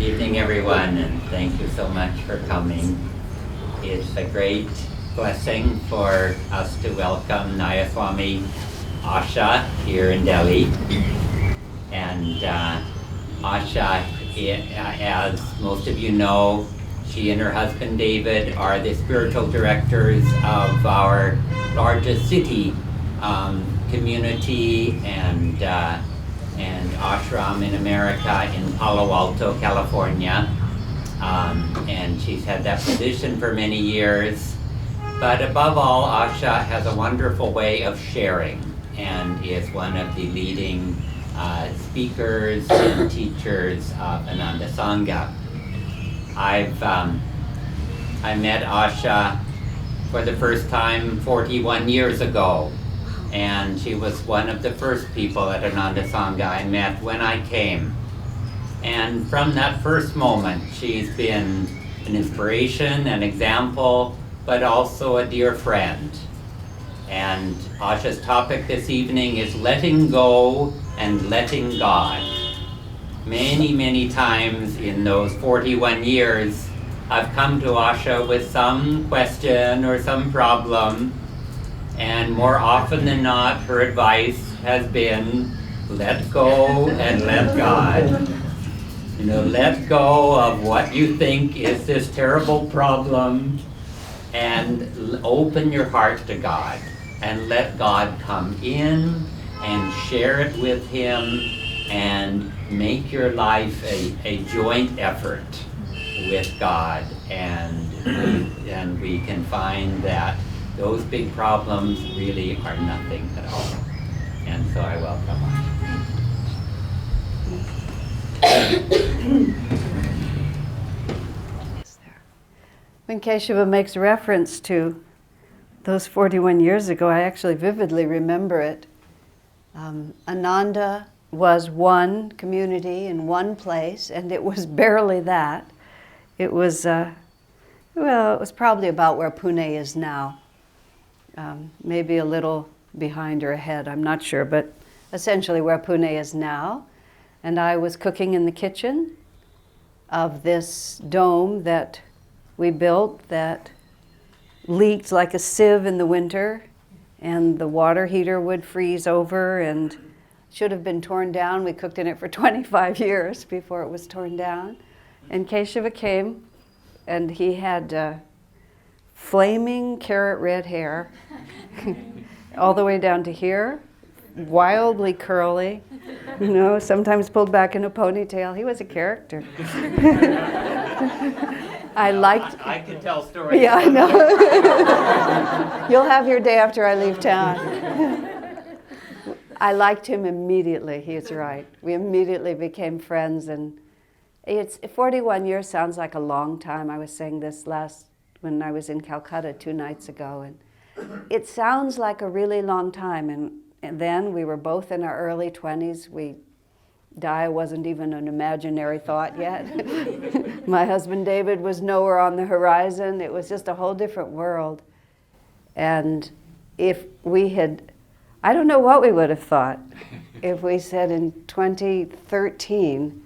Evening, everyone, and thank you so much for coming. It's a great blessing for us to welcome Nayaswami Asha here in Delhi. And Asha, as most of you know, she and her husband David are the spiritual directors of our largest city community and ashram in America in Palo Alto, California. And she's had that position for many years. But above all, Asha has a wonderful way of sharing and is one of the leading speakers and teachers of Ananda Sangha. I met Asha for the first time 41 years ago, and she was one of the first people at Ananda Sangha I met when I came. And from that first moment, she's been an inspiration, an example, but also a dear friend. And Asha's topic this evening is letting go and letting God. Many, many times in those 41 years, I've come to Asha with some question or some problem, and more often than not, her advice has been, let go and let God. You know, let go of what you think is this terrible problem and open your heart to God and let God come in and share it with Him and make your life a joint effort with God, and we can find that those big problems really are nothing at all. And so I welcome When Kesava makes reference to those 41 years ago, I actually vividly remember it. Ananda was one community in one place, and it was barely that. It was, it was probably about where Pune is now. Maybe a little behind or ahead, I'm not sure, but essentially where Pune is now. And I was cooking in the kitchen of this dome that we built that leaked like a sieve in the winter, and the water heater would freeze over and should have been torn down. We cooked in it for 25 years before it was torn down. And Kesava came, and he had flaming carrot red hair, all the way down to here, wildly curly, you know, sometimes pulled back in a ponytail. He was a character. I could tell stories. Yeah, I know. You'll have your day after I leave town. I liked him immediately, he's right. We immediately became friends, and it's 41 years sounds like a long time. I was saying this when I was in Calcutta 2 nights ago, and it sounds like a really long time, and then we were both in our early 20s. Die wasn't even an imaginary thought yet. My husband David was nowhere on the horizon. It was just a whole different world. And if we had, I don't know what we would have thought if we said in 2013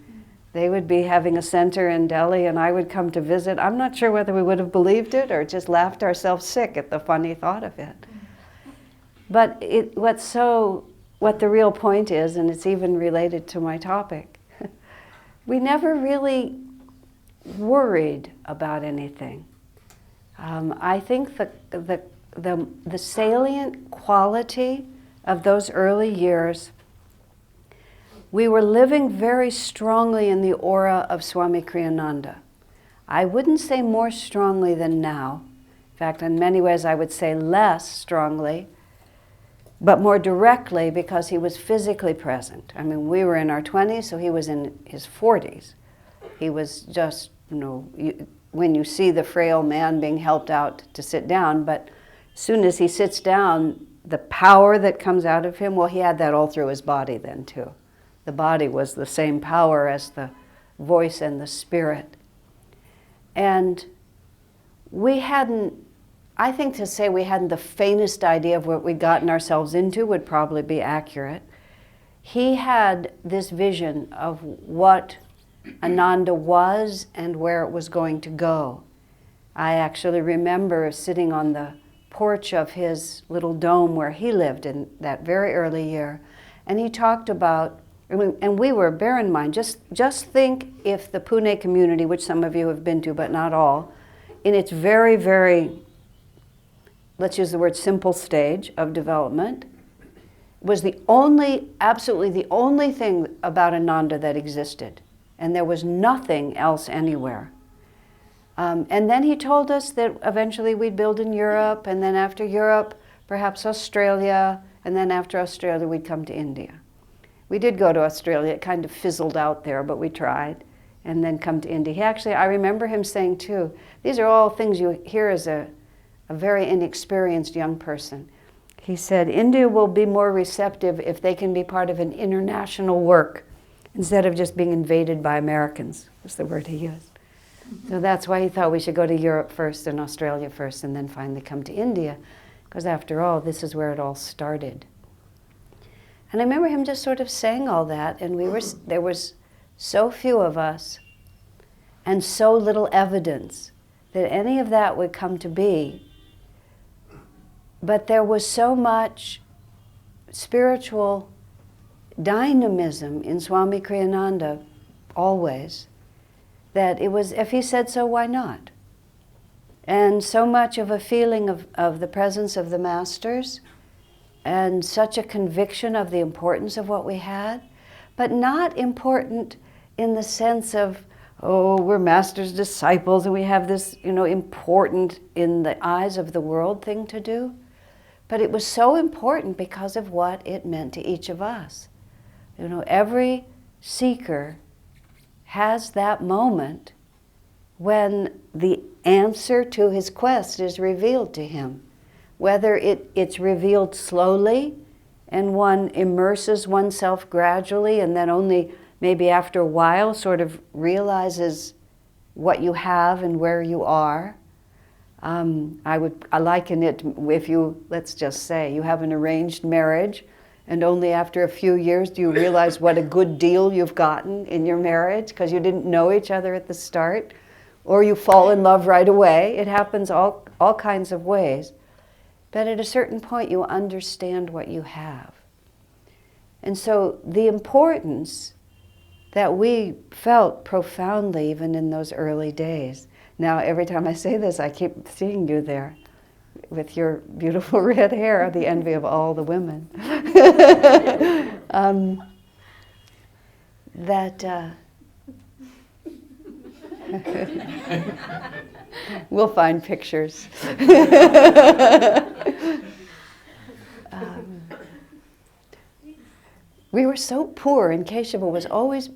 they would be having a center in Delhi and I would come to visit. I'm not sure whether we would have believed it or just laughed ourselves sick at the funny thought of it. But what the real point is, and it's even related to my topic, we never really worried about anything. I think the salient quality of those early years, we were living very strongly in the aura of Swami Kriyananda. I wouldn't say more strongly than now. In fact, in many ways I would say less strongly, but more directly because he was physically present. I mean, we were in our 20s, so he was in his 40s. He was just, when you see the frail man being helped out to sit down, but as soon as he sits down, the power that comes out of him, well, he had that all through his body then too. The body was the same power as the voice and the spirit. And we hadn't, I think to say we hadn't the faintest idea of what we'd gotten ourselves into would probably be accurate. He had this vision of what Ananda was and where it was going to go. I actually remember sitting on the porch of his little dome where he lived in that very early year, and he talked about, and we were, bear in mind, just think if the Pune community, which some of you have been to, but not all, in its very, very, let's use the word simple stage of development, was the only, absolutely the only thing about Ananda that existed. And there was nothing else anywhere. And then he told us that eventually we'd build in Europe, and then after Europe, perhaps Australia, and then after Australia, we'd come to India. We did go to Australia. It kind of fizzled out there, but we tried, and then come to India. He actually, I remember him saying too, these are all things you hear as a very inexperienced young person. He said, India will be more receptive if they can be part of an international work instead of just being invaded by Americans, was the word he used. So that's why he thought we should go to Europe first and Australia first and then finally come to India, because after all, this is where it all started. And I remember him just sort of saying all that, and there was so few of us and so little evidence that any of that would come to be. But there was so much spiritual dynamism in Swami Kriyananda, always, that it was, if he said so, why not? And so much of a feeling of the presence of the masters, and such a conviction of the importance of what we had, but not important in the sense of, oh, we're masters' disciples and we have this, important in the eyes of the world thing to do. But it was so important because of what it meant to each of us. Every seeker has that moment when the answer to his quest is revealed to him. Whether it's revealed slowly and one immerses oneself gradually and then only maybe after a while sort of realizes what you have and where you are. I liken it, if you, let's just say, you have an arranged marriage and only after a few years do you realize what a good deal you've gotten in your marriage because you didn't know each other at the start, or you fall in love right away. It happens all kinds of ways. But at a certain point you understand what you have. And so the importance that we felt profoundly even in those early days. Now every time I say this, I keep seeing you there with your beautiful red hair, the envy of all the women. We'll find pictures. We were so poor, and Kesava was always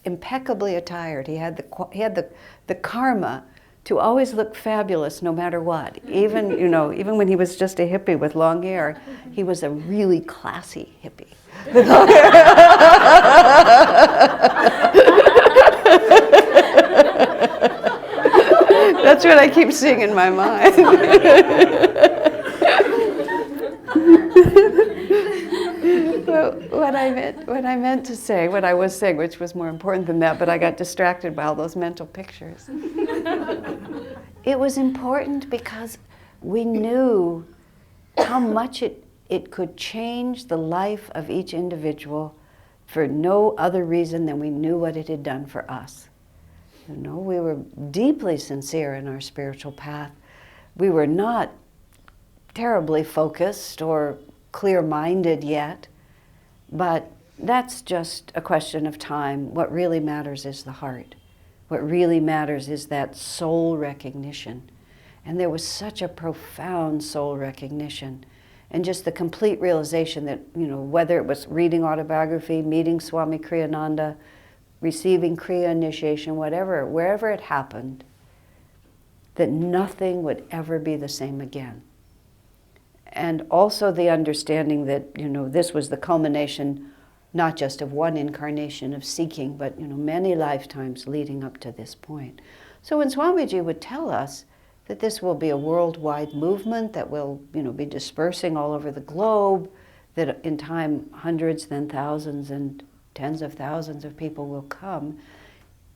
impeccably attired. He had the karma to always look fabulous no matter what. Even when he was just a hippie with long hair, he was a really classy hippie. That's what I keep seeing in my mind. What I meant to say, what I was saying, which was more important than that, but I got distracted by all those mental pictures. It was important because we knew how much it could change the life of each individual for no other reason than we knew what it had done for us. We were deeply sincere in our spiritual path. We were not terribly focused or clear-minded yet, but that's just a question of time. What really matters is the heart. What really matters is that soul recognition. And there was such a profound soul recognition. And just the complete realization that, whether it was reading autobiography, meeting Swami Kriyananda, receiving Kriya initiation, wherever it happened, that nothing would ever be the same again. And also the understanding that, this was the culmination not just of one incarnation of seeking, but, many lifetimes leading up to this point. So when Swamiji would tell us that this will be a worldwide movement that will, be dispersing all over the globe, that in time hundreds, then thousands, and tens of thousands of people will come,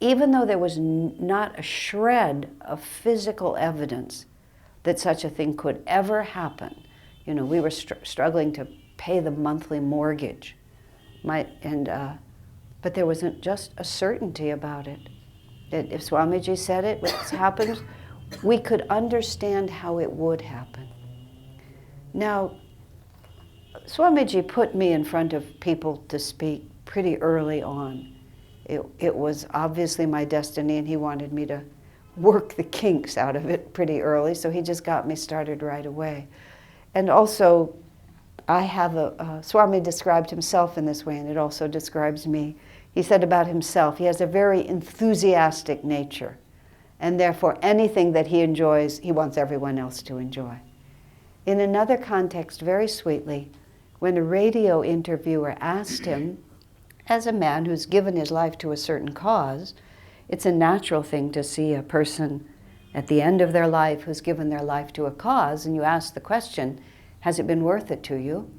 even though there was not a shred of physical evidence that such a thing could ever happen. You know, we were struggling to pay the monthly mortgage. But there wasn't just a certainty about it. That if Swamiji said it, what happened, we could understand how it would happen. Now, Swamiji put me in front of people to speak pretty early on. It was obviously my destiny, and he wanted me to work the kinks out of it pretty early, so he just got me started right away. And also, I have Swami described himself in this way, and it also describes me. He said about himself, he has a very enthusiastic nature, and therefore anything that he enjoys, he wants everyone else to enjoy. In another context, very sweetly, when a radio interviewer asked him, as a man who's given his life to a certain cause, it's a natural thing to see a person at the end of their life who's given their life to a cause, and you ask the question, has it been worth it to you?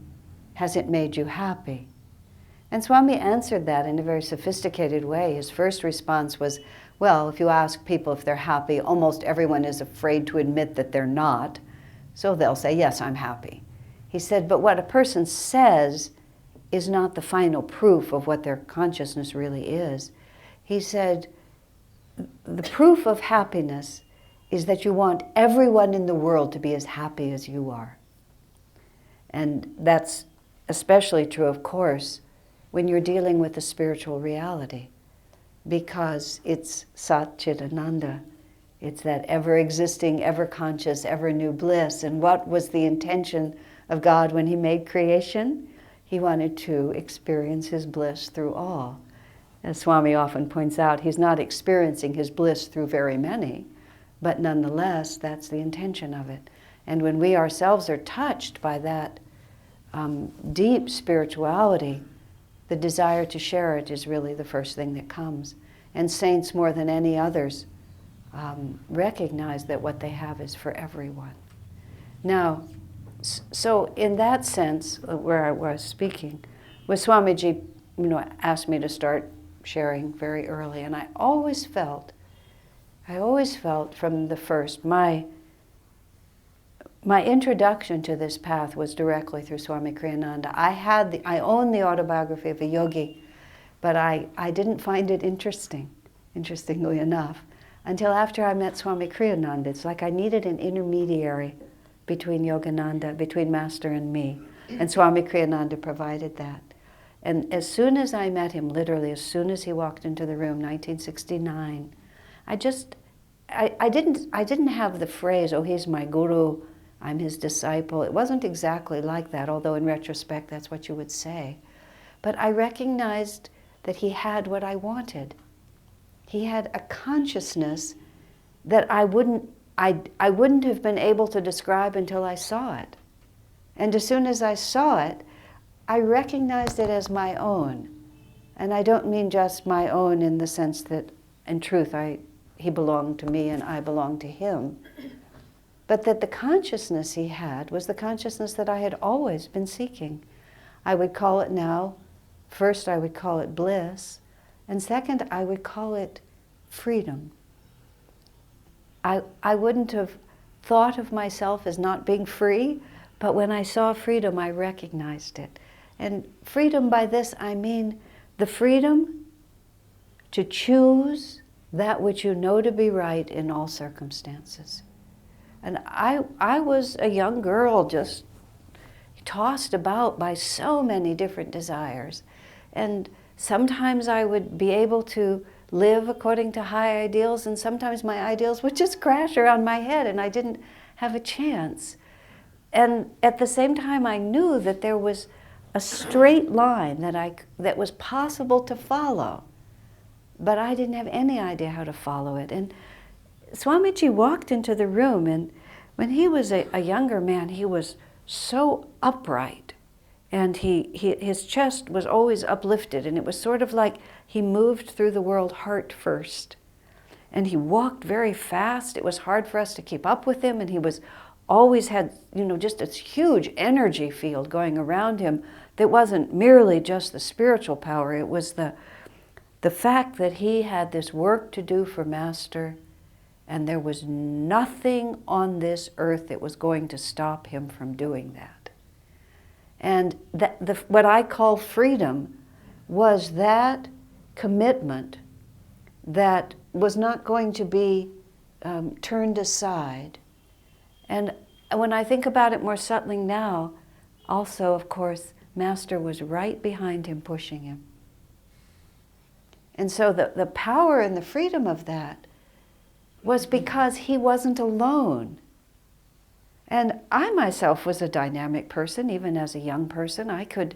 Has it made you happy? And Swami answered that in a very sophisticated way. His first response was, well, if you ask people if they're happy, almost everyone is afraid to admit that they're not, so they'll say, yes, I'm happy. He said, but what a person says is not the final proof of what their consciousness really is. He said, the proof of happiness is that you want everyone in the world to be as happy as you are. And that's especially true, of course, when you're dealing with the spiritual reality, because it's Satchitananda. It's that ever-existing, ever-conscious, ever-new bliss. And what was the intention of God when he made creation? He wanted to experience his bliss through all. As Swami often points out, he's not experiencing his bliss through very many, but nonetheless, that's the intention of it. And when we ourselves are touched by that deep spirituality, the desire to share it is really the first thing that comes. And saints, more than any others, recognize that what they have is for everyone. Now, so in that sense, where I was speaking, when Swamiji, asked me to start sharing very early, and I always felt from the first, my introduction to this path was directly through Swami Kriyananda. I own the autobiography of a yogi, but I didn't find it interestingly enough, until after I met Swami Kriyananda. It's like I needed an intermediary between Yogananda, between Master and me, and Swami Kriyananda provided that. And as soon as I met him, literally as soon as he walked into the room, 1969, I didn't have the phrase, oh, he's my guru, I'm his disciple. It wasn't exactly like that, although in retrospect that's what you would say. But I recognized that he had what I wanted. He had a consciousness that I wouldn't have been able to describe until I saw it. And as soon as I saw it, I recognized it as my own. And I don't mean just my own in the sense that, in truth, he belonged to me and I belonged to him. But that the consciousness he had was the consciousness that I had always been seeking. I would call it now, first I would call it bliss, and second I would call it freedom. I wouldn't have thought of myself as not being free, but when I saw freedom, I recognized it. And freedom, by this I mean the freedom to choose that which you know to be right in all circumstances. And I was a young girl just tossed about by so many different desires. And sometimes I would be able to live according to high ideals, and sometimes my ideals would just crash around my head and I didn't have a chance. And at the same time, I knew that there was a straight line that was possible to follow, but I didn't have any idea how to follow it. And Swamiji walked into the room, and when he was a younger man, he was so upright, and his chest was always uplifted, and it was sort of like he moved through the world heart first. And he walked very fast. It was hard for us to keep up with him, and he was always had, just this huge energy field going around him that wasn't merely just the spiritual power. It was the the fact that he had this work to do for Master, and there was nothing on this earth that was going to stop him from doing that. And what I call freedom was that commitment that was not going to be turned aside. And when I think about it more subtly now, also, of course, Master was right behind him, pushing him. And so the power and the freedom of that was because he wasn't alone. And I myself was a dynamic person. Even as a young person, I could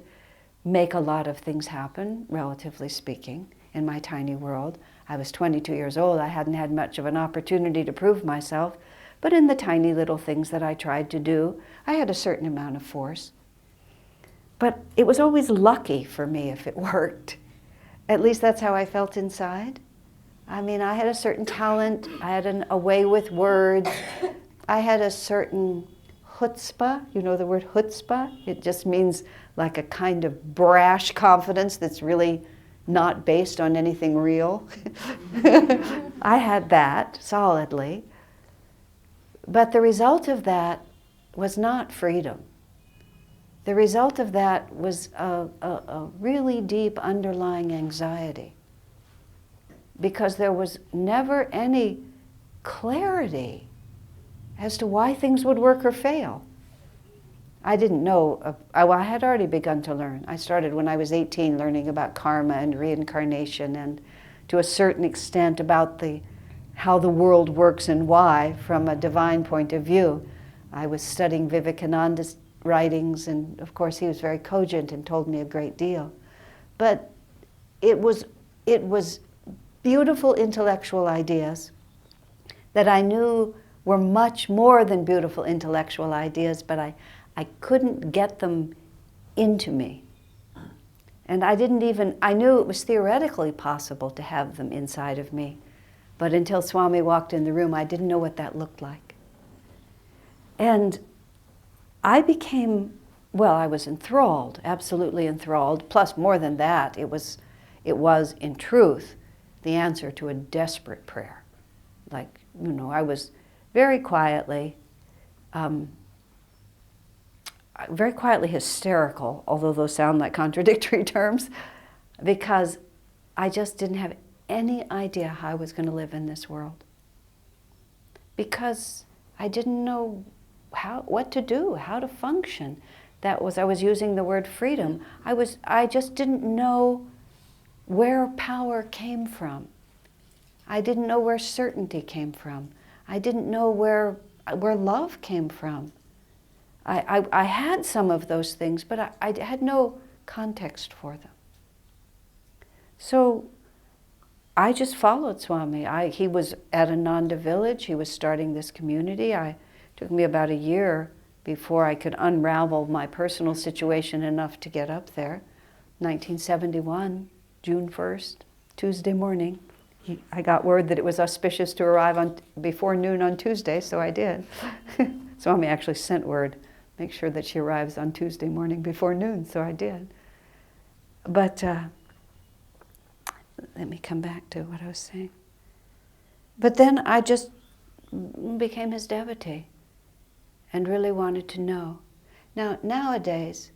make a lot of things happen, relatively speaking, in my tiny world. I was 22 years old. I hadn't had much of an opportunity to prove myself. But in the tiny little things that I tried to do, I had a certain amount of force. But it was always lucky for me if it worked. At least that's how I felt inside. I mean, I had a certain talent. I had a way with words. I had a certain chutzpah. You know the word chutzpah? It just means like a kind of brash confidence that's really not based on anything real. I had that solidly. But the result of that was not freedom. The result of that was a really deep underlying anxiety, because there was never any clarity as to why things would work or fail. I didn't know, I had already begun to learn. I started when I was 18 learning about karma and reincarnation, and to a certain extent about how the world works and why from a divine point of view. I was studying Vivekananda's writings, and of course he was very cogent and told me a great deal. But it was beautiful intellectual ideas that I knew were much more than beautiful intellectual ideas, but I couldn't get them into me. And I knew it was theoretically possible to have them inside of me, but until Swami walked in the room, I didn't know what that looked like. And I was enthralled, absolutely enthralled, plus more than that, it was in truth the answer to a desperate prayer. Like, I was very quietly hysterical, although those sound like contradictory terms, because I just didn't have any idea how I was going to live in this world. Because I didn't know what to do, how to function. I was using the word freedom. I just didn't know where power came from. I didn't know where certainty came from. I didn't know where love came from. I had some of those things, but I had no context for them. So I just followed Swami. He was at Ananda village. He was starting this community. It took me about a year before I could unravel my personal situation enough to get up there. 1971, June 1st, Tuesday morning. I got word that it was auspicious to arrive before noon on Tuesday, so I did. Swami actually sent word, make sure that she arrives on Tuesday morning before noon, so I did. But let me come back to what I was saying. But then I just became his devotee and really wanted to know. Now, nowadays,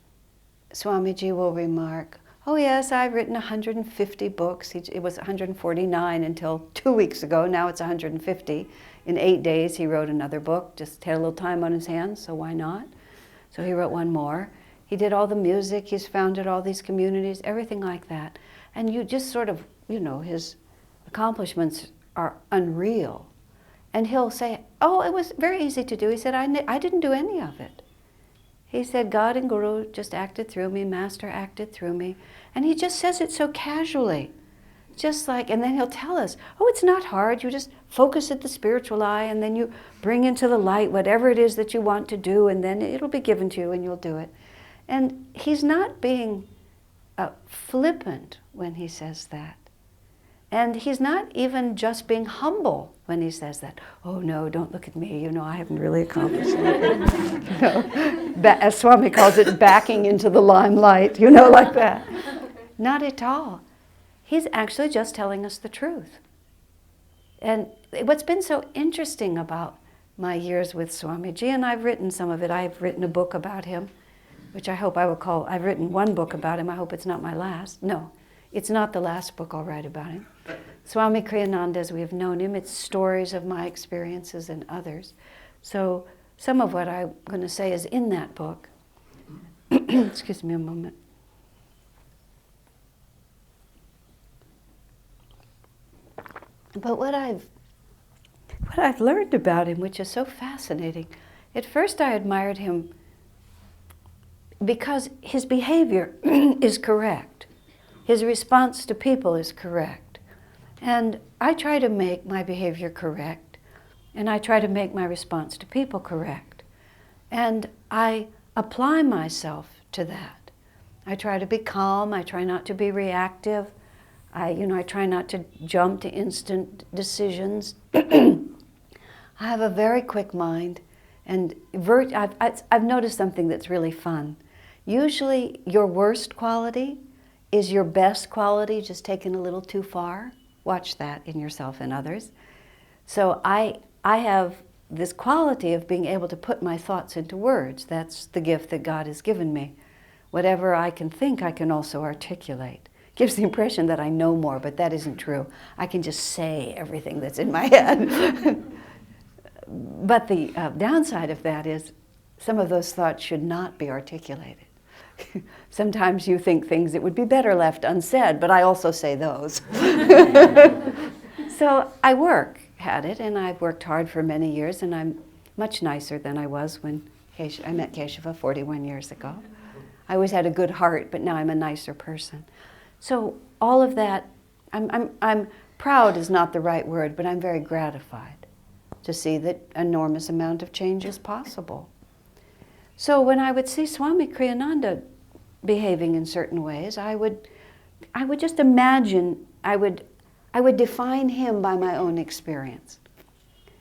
Swamiji will remark, oh yes, I've written 150 books. It was 149 until 2 weeks ago. Now it's 150. In 8 days, he wrote another book. Just had a little time on his hands, so why not? So he wrote one more. He did all the music. He's founded all these communities, everything like that. And you just sort of, his accomplishments are unreal. And he'll say, oh, it was very easy to do. He said, I didn't do any of it. He said, God and Guru just acted through me, Master acted through me. And he just says it so casually. Just like, and then he'll tell us, oh, it's not hard. You just focus at the spiritual eye, and then you bring into the light whatever it is that you want to do, and then it'll be given to you and you'll do it. And he's not being flippant when he says that. And he's not even just being humble when he says that. Oh no, don't look at me, I haven't really accomplished anything. As Swami calls it, backing into the limelight, like that. Not at all. he's actually just telling us the truth. And what's been so interesting about my years with Swamiji, and I've written some of it, I've written a book about him, which I hope I will call, I've written one book about him, I hope it's not my last. No, it's not the last book I'll write about him. Swami Kriyananda, as we have known him, it's stories of my experiences and others. So some of what I'm going to say is in that book. Excuse me a moment. But what I've learned about him, which is so fascinating, at first I admired him because his behavior is correct. His response to people is correct. And I try to make my behavior correct, and I try to make my response to people correct. And I apply myself to that. I try to be calm, I try not to be reactive, I try not to jump to instant decisions. I have a very quick mind, and I've noticed something that's really fun. Usually your worst quality is your best quality, just taken a little too far. Watch that in yourself and others. So I have this quality of being able to put my thoughts into words. That's the gift that God has given me. Whatever I can think, I can also articulate. Gives the impression that I know more, but that isn't true. I can just say everything that's in my head. But the downside of that is some of those thoughts should not be articulated. Sometimes you think things that would be better left unsaid, but I also say those. So I work at it, and I've worked hard for many years, and I'm much nicer than I was when I met Keshava 41 years ago. I always had a good heart, but now I'm a nicer person. So all of that, I'm proud is not the right word, but I'm very gratified to see that enormous amount of change is possible. So when I would see Swami Kriyananda behaving in certain ways, I would just imagine, I would define him by my own experience.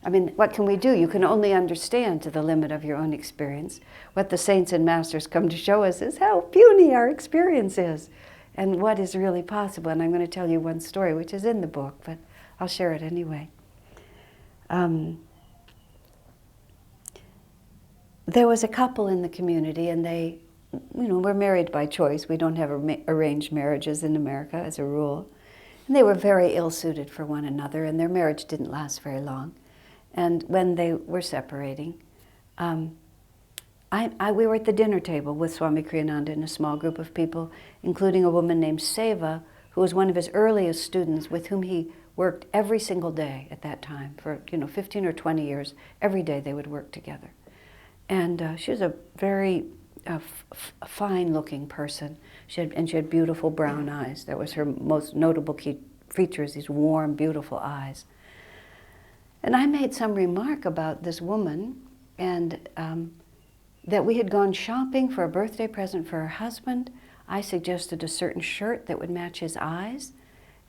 I mean, what can we do? You can only understand to the limit of your own experience. What the saints and masters come to show us is how puny our experience is and what is really possible. And I'm going to tell you one story, which is in the book, but I'll share it anyway. There was a couple in the community, and they, were married by choice. We don't have arranged marriages in America as a rule. And they were very ill-suited for one another, and their marriage didn't last very long. And when they were separating, we were at the dinner table with Swami Kriyananda and a small group of people, including a woman named Saiva, who was one of his earliest students with whom he worked every single day at that time for 15 or 20 years. Every day they would work together. And she was a very fine-looking person. She had beautiful brown eyes. That was her most notable key features, these warm, beautiful eyes. And I made some remark about this woman, and that we had gone shopping for a birthday present for her husband. I suggested a certain shirt that would match his eyes,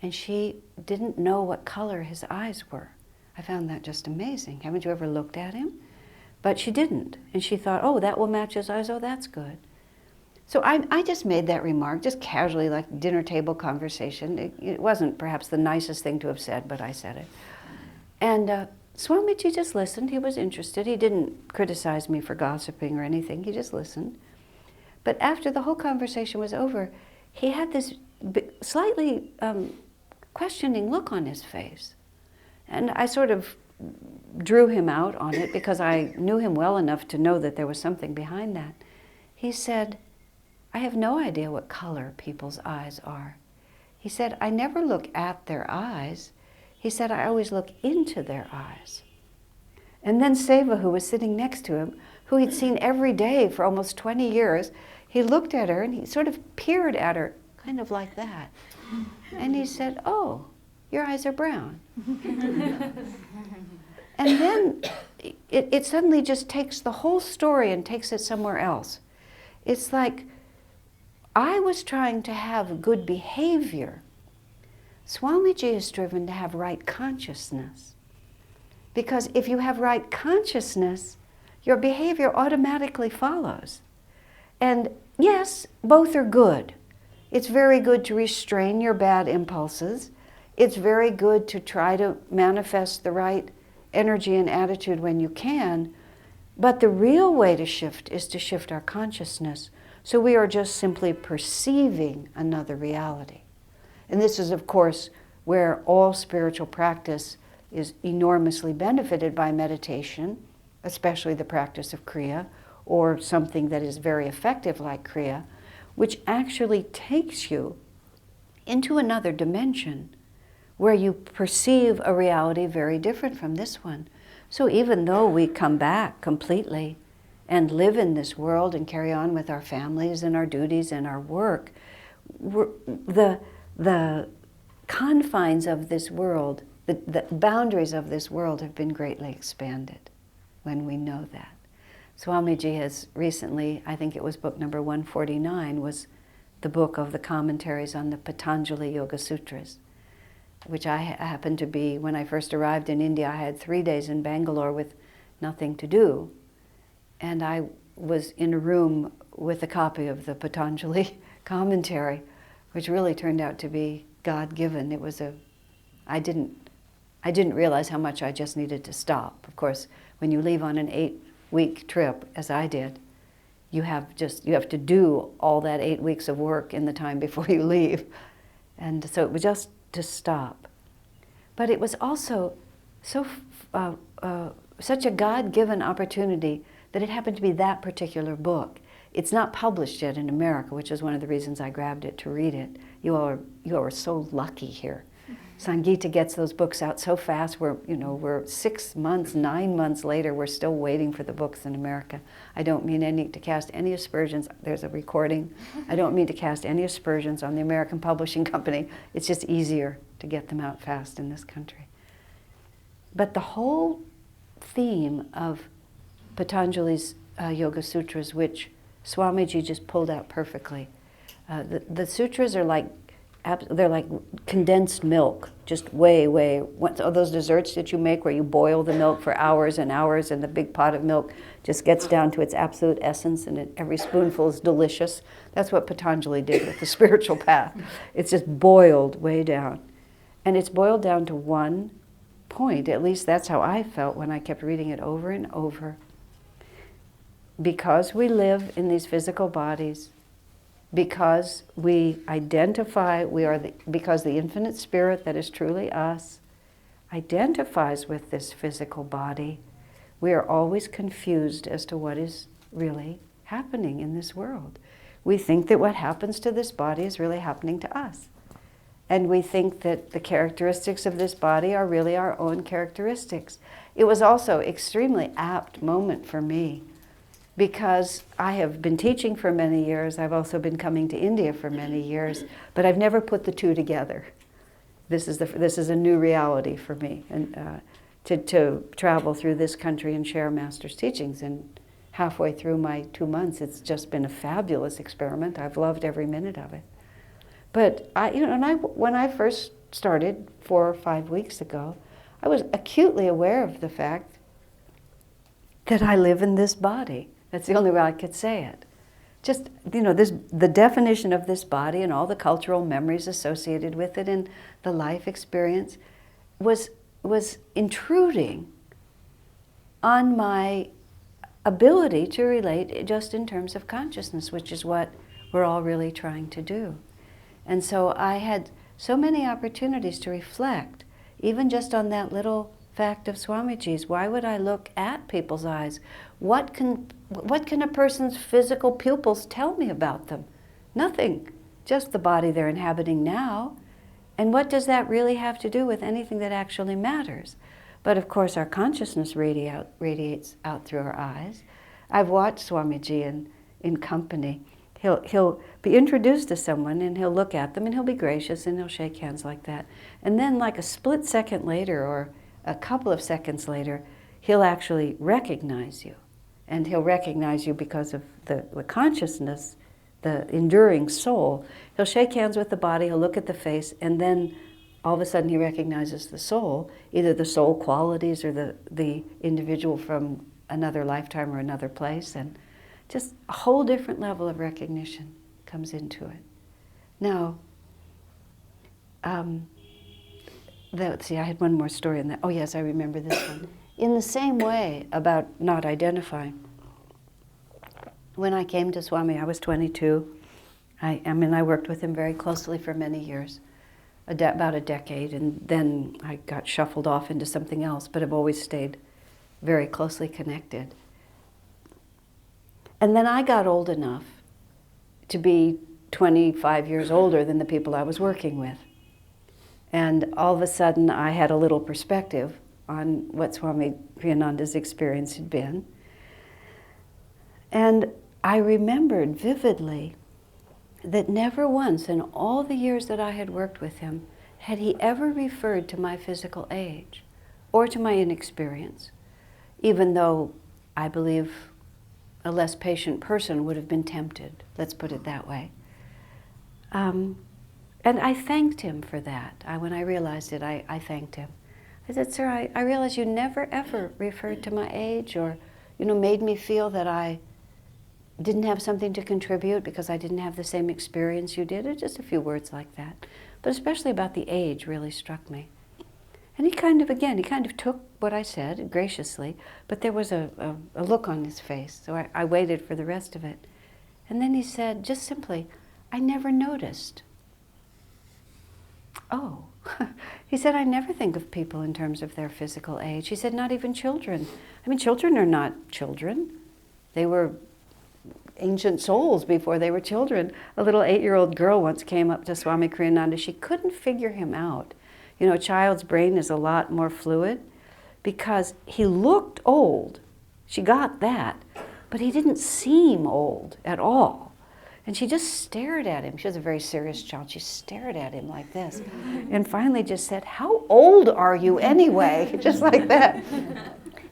and she didn't know what color his eyes were. I found that just amazing. Haven't you ever looked at him? But she didn't, and she thought, oh, that will match his eyes, oh, that's good. So I just made that remark, just casually, like dinner table conversation. It wasn't perhaps the nicest thing to have said, but I said it. And Swamiji just listened. He was interested. He didn't criticize me for gossiping or anything. He just listened. But after the whole conversation was over, he had this slightly questioning look on his face. And I sort of drew him out on it because I knew him well enough to know that there was something behind that. He said, I have no idea what color people's eyes are. He said, I never look at their eyes. He said, I always look into their eyes. And then Saiva, who was sitting next to him, who he'd seen every day for almost 20 years, he looked at her and he sort of peered at her, kind of like that. And he said, oh, your eyes are brown. And then it suddenly just takes the whole story and takes it somewhere else. It's like, I was trying to have good behavior. Swamiji is driven to have right consciousness. Because if you have right consciousness, your behavior automatically follows. And yes, both are good. It's very good to restrain your bad impulses. It's very good to try to manifest the right energy and attitude when you can. But the real way to shift is to shift our consciousness. So we are just simply perceiving another reality. And this is, of course, where all spiritual practice is enormously benefited by meditation, especially the practice of Kriya, or something that is very effective like Kriya, which actually takes you into another dimension where you perceive a reality very different from this one. So even though we come back completely and live in this world and carry on with our families and our duties and our work, the confines of this world, the boundaries of this world have been greatly expanded when we know that. Swamiji has recently, I think it was book number 149, was the book of the commentaries on the Patanjali Yoga Sutras, which I happened to be, when I first arrived in India, I had 3 days in Bangalore with nothing to do. And I was in a room with a copy of the Patanjali commentary, which really turned out to be God-given. It was I didn't realize how much I just needed to stop. Of course, when you leave on an 8-week trip, as I did, you have to do all that 8 weeks of work in the time before you leave. And so it was just to stop. But it was also such a God-given opportunity that it happened to be that particular book. It's not published yet in America, which is one of the reasons I grabbed it to read it. You all are so lucky here. Sangita gets those books out so fast. We're 6 months, 9 months later, we're still waiting for the books in America. I don't mean to cast any aspersions. There's a recording. I don't mean to cast any aspersions on the American Publishing Company. It's just easier to get them out fast in this country. But the whole theme of Patanjali's Yoga Sutras, which Swamiji just pulled out perfectly. The sutras are like condensed milk, just way, all those desserts that you make where you boil the milk for hours and hours and the big pot of milk just gets down to its absolute essence and every spoonful is delicious. That's what Patanjali did with the spiritual path. It's just boiled way down. And it's boiled down to one point. At least that's how I felt when I kept reading it over and over. Because we live in these physical bodies, because we identify, because the infinite spirit that is truly us identifies with this physical body, we are always confused as to what is really happening in this world. We think that what happens to this body is really happening to us. And we think that the characteristics of this body are really our own characteristics. It was also an extremely apt moment for me, because I have been teaching for many years. I've also been coming to India for many years, but I've never put the two together. This is a new reality for me, and to travel through this country and share Master's teachings. And halfway through my 2 months, it's just been a fabulous experiment. I've loved every minute of it. But when I first started 4 or 5 weeks ago, I was acutely aware of the fact that I live in this body. That's the only way I could say it. Just, the definition of this body and all the cultural memories associated with it and the life experience was intruding on my ability to relate just in terms of consciousness, which is what we're all really trying to do. And so I had so many opportunities to reflect, even just on that little fact of Swamiji's. Why would I look at people's eyes? What can a person's physical pupils tell me about them? Nothing. Just the body they're inhabiting now. And what does that really have to do with anything that actually matters? But of course our consciousness radiates out through our eyes. I've watched Swamiji in company. He'll be introduced to someone and he'll look at them and he'll be gracious and he'll shake hands like that. And then like a split second later or a couple of seconds later, he'll actually recognize you. And he'll recognize you because of the consciousness, the enduring soul. He'll shake hands with the body, he'll look at the face, and then all of a sudden he recognizes the soul, either the soul qualities or the individual from another lifetime or another place. And just a whole different level of recognition comes into it. Now, let's see, I had one more story on that. Oh yes, I remember this one. In the same way about not identifying. When I came to Swami, I was 22. I worked with him very closely for many years, about a decade, and then I got shuffled off into something else, but I've always stayed very closely connected. And then I got old enough to be 25 years older than the people I was working with. And all of a sudden I had a little perspective on what Swami Kriyananda's experience had been. And I remembered vividly that never once in all the years that I had worked with him had he ever referred to my physical age or to my inexperience, even though I believe a less patient person would have been tempted, let's put it that way. And I thanked him for that. When I realized it, I thanked him. I said, sir, I realize you never ever referred to my age or, made me feel that I didn't have something to contribute because I didn't have the same experience you did. It's just a few words like that. But especially about the age really struck me. And he kind of took what I said graciously, but there was a look on his face, so I waited for the rest of it. And then he said, just simply, I never noticed. Oh, he said, I never think of people in terms of their physical age. He said, not even children. Children are not children. They were ancient souls before they were children. A little 8-year-old girl once came up to Swami Kriyananda. She couldn't figure him out. A child's brain is a lot more fluid because he looked old. She got that, but he didn't seem old at all. And she just stared at him. She was a very serious child. She stared at him like this and finally just said, how old are you anyway? Just like that.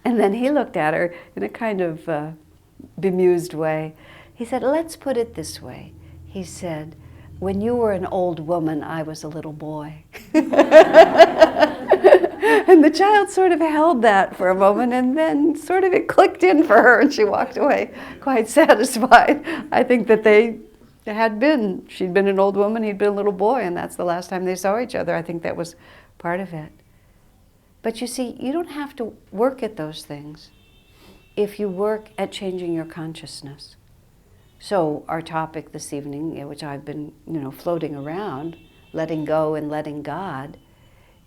And then he looked at her in a kind of bemused way. He said, let's put it this way. He said, when you were an old woman, I was a little boy. And the child sort of held that for a moment, and then sort of it clicked in for her, and she walked away quite satisfied. I think that she'd been an old woman, he'd been a little boy, and that's the last time they saw each other. I think that was part of it. But you see, you don't have to work at those things if you work at changing your consciousness. So our topic this evening, which I've been, floating around, letting go and letting God,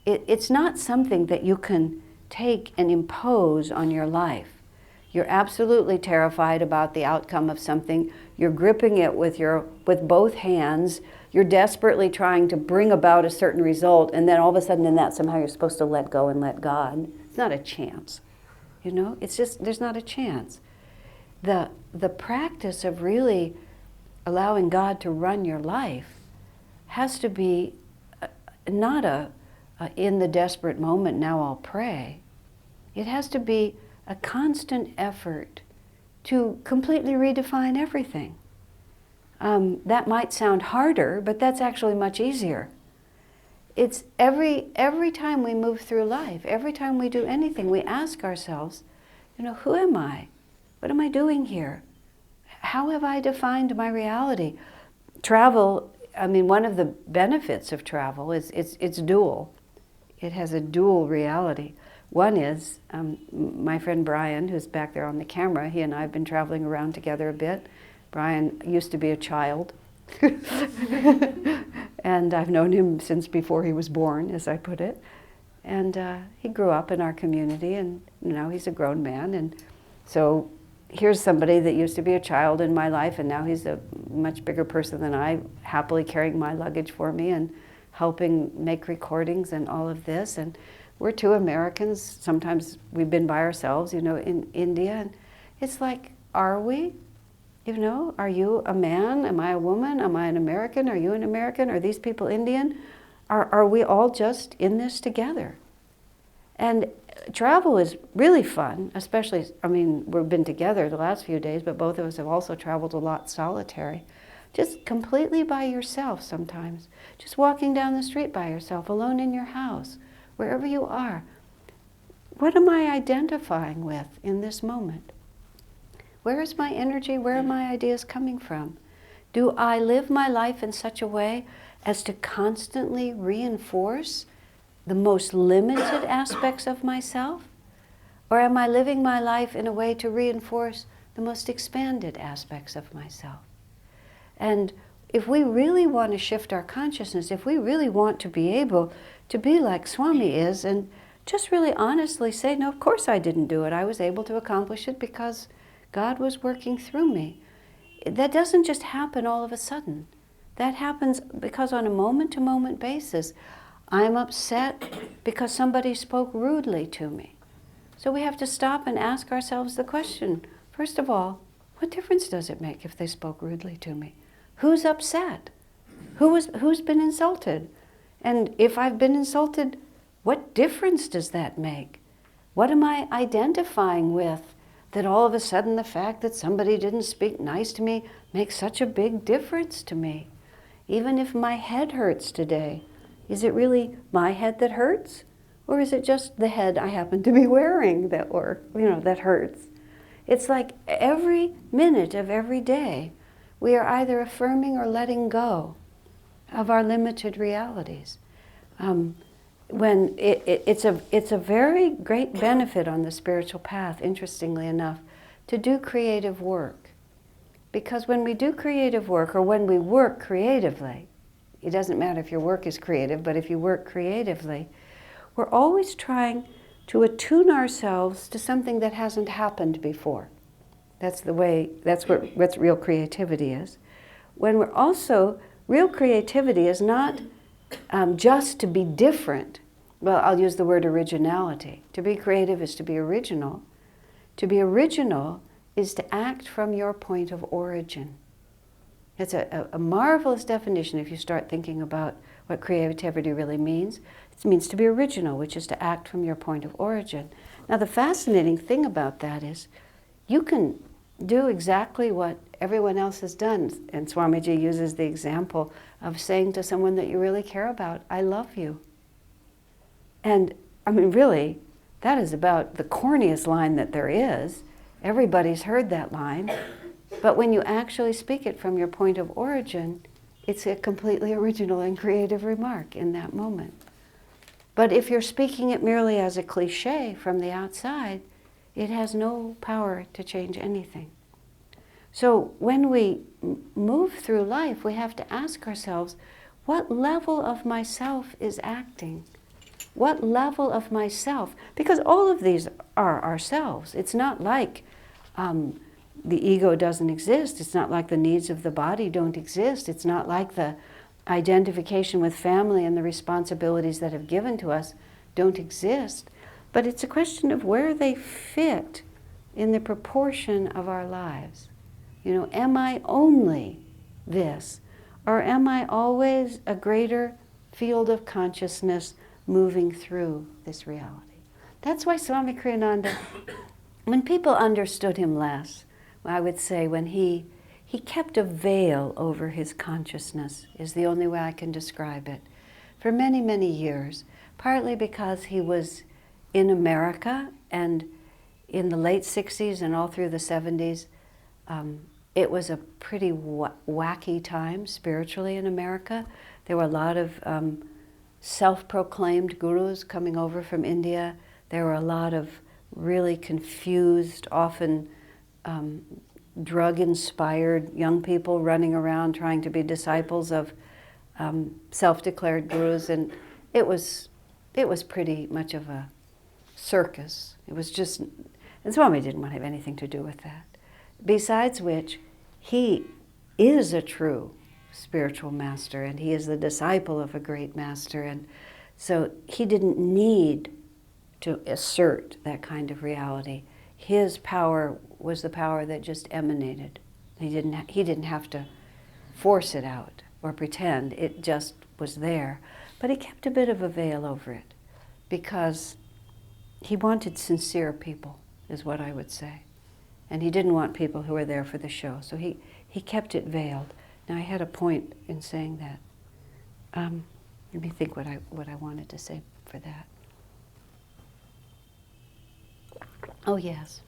it's not something that you can take and impose on your life. You're absolutely terrified about the outcome of something. You're gripping it with both hands. You're desperately trying to bring about a certain result, and then all of a sudden in that somehow you're supposed to let go and let God. It's not a chance. It's just, there's not a chance. The practice of really allowing God to run your life has to be not in the desperate moment, now I'll pray. It has to be a constant effort to completely redefine everything. That might sound harder, but that's actually much easier. It's every time we move through life, every time we do anything, we ask ourselves, who am I? What am I doing here? How have I defined my reality? Travel, one of the benefits of travel is it's dual. It has a dual reality. One is, my friend Brian, who's back there on the camera, he and I have been traveling around together a bit. Brian used to be a child. And I've known him since before he was born, as I put it. And he grew up in our community, and now he's a grown man. And so here's somebody that used to be a child in my life, and now he's a much bigger person than I, happily carrying my luggage for me and helping make recordings and all of this. And we're two Americans. Sometimes we've been by ourselves, in India. And it's like, are we? Are you a man? Am I a woman? Am I an American? Are you an American? Are these people Indian? Are we all just in this together? And travel is really fun, especially, we've been together the last few days, but both of us have also traveled a lot solitary. Just completely by yourself sometimes. Just walking down the street by yourself, alone in your house, wherever you are. What am I identifying with in this moment? Where is my energy? Where are my ideas coming from? Do I live my life in such a way as to constantly reinforce the most limited aspects of myself? Or am I living my life in a way to reinforce the most expanded aspects of myself? And if we really want to shift our consciousness, if we really want to be able to be like Swami is, and just really honestly say, no, of course I didn't do it. I was able to accomplish it because God was working through me. That doesn't just happen all of a sudden. That happens because on a moment-to-moment basis, I'm upset because somebody spoke rudely to me. So we have to stop and ask ourselves the question, first of all, what difference does it make if they spoke rudely to me? Who's upset? Who's been insulted? And if I've been insulted, what difference does that make? What am I identifying with that all of a sudden the fact that somebody didn't speak nice to me makes such a big difference to me? Even if my head hurts today, is it really my head that hurts? Or is it just the head I happen to be wearing that hurts? It's like every minute of every day, we are either affirming or letting go of our limited realities. When it's a very great benefit on the spiritual path, interestingly enough, to do creative work. Because when we do creative work, or when we work creatively, it doesn't matter if your work is creative, but if you work creatively, we're always trying to attune ourselves to something that hasn't happened before. That's what real creativity is. When we're also, real creativity is not just to be different. Well, I'll use the word originality. To be creative is to be original. To be original is to act from your point of origin. It's a marvelous definition if you start thinking about what creativity really means. It means to be original, which is to act from your point of origin. Now, the fascinating thing about that is you can do exactly what everyone else has done. And Swamiji uses the example of saying to someone that you really care about, I love you. And I mean, really, that is about the corniest line that there is. Everybody's heard that line. But when you actually speak it from your point of origin, it's a completely original and creative remark in that moment. But if you're speaking it merely as a cliche from the outside, it has no power to change anything. So when we move through life, we have to ask ourselves, what level of myself is acting? What level of myself? Because all of these are ourselves. It's not like the ego doesn't exist. It's not like the needs of the body don't exist. It's not like the identification with family and the responsibilities that have given to us don't exist. But it's a question of where they fit in the proportion of our lives. You know, am I only this? Or am I always a greater field of consciousness moving through this reality? That's why Swami Kriyananda, when people understood him less, I would say when he kept a veil over his consciousness, is the only way I can describe it, for many, many years, partly because he was in America, and in the late 60s and all through the 70s, it was a pretty wacky time spiritually in America. There were a lot of self-proclaimed gurus coming over from India. There were a lot of really confused, often drug-inspired young people running around trying to be disciples of self-declared gurus, and it was pretty much of a circus. It was just, and Swami didn't want to have anything to do with that. Besides which, he is a true spiritual master, and he is the disciple of a great master, and so he didn't need to assert that kind of reality. His power was the power that just emanated. He didn't have to force it out or pretend. It just was there. But he kept a bit of a veil over it because he wanted sincere people, is what I would say. And he didn't want people who were there for the show. So he kept it veiled. Now, I had a point in saying that. Let me think what I wanted to say for that. Oh, yes.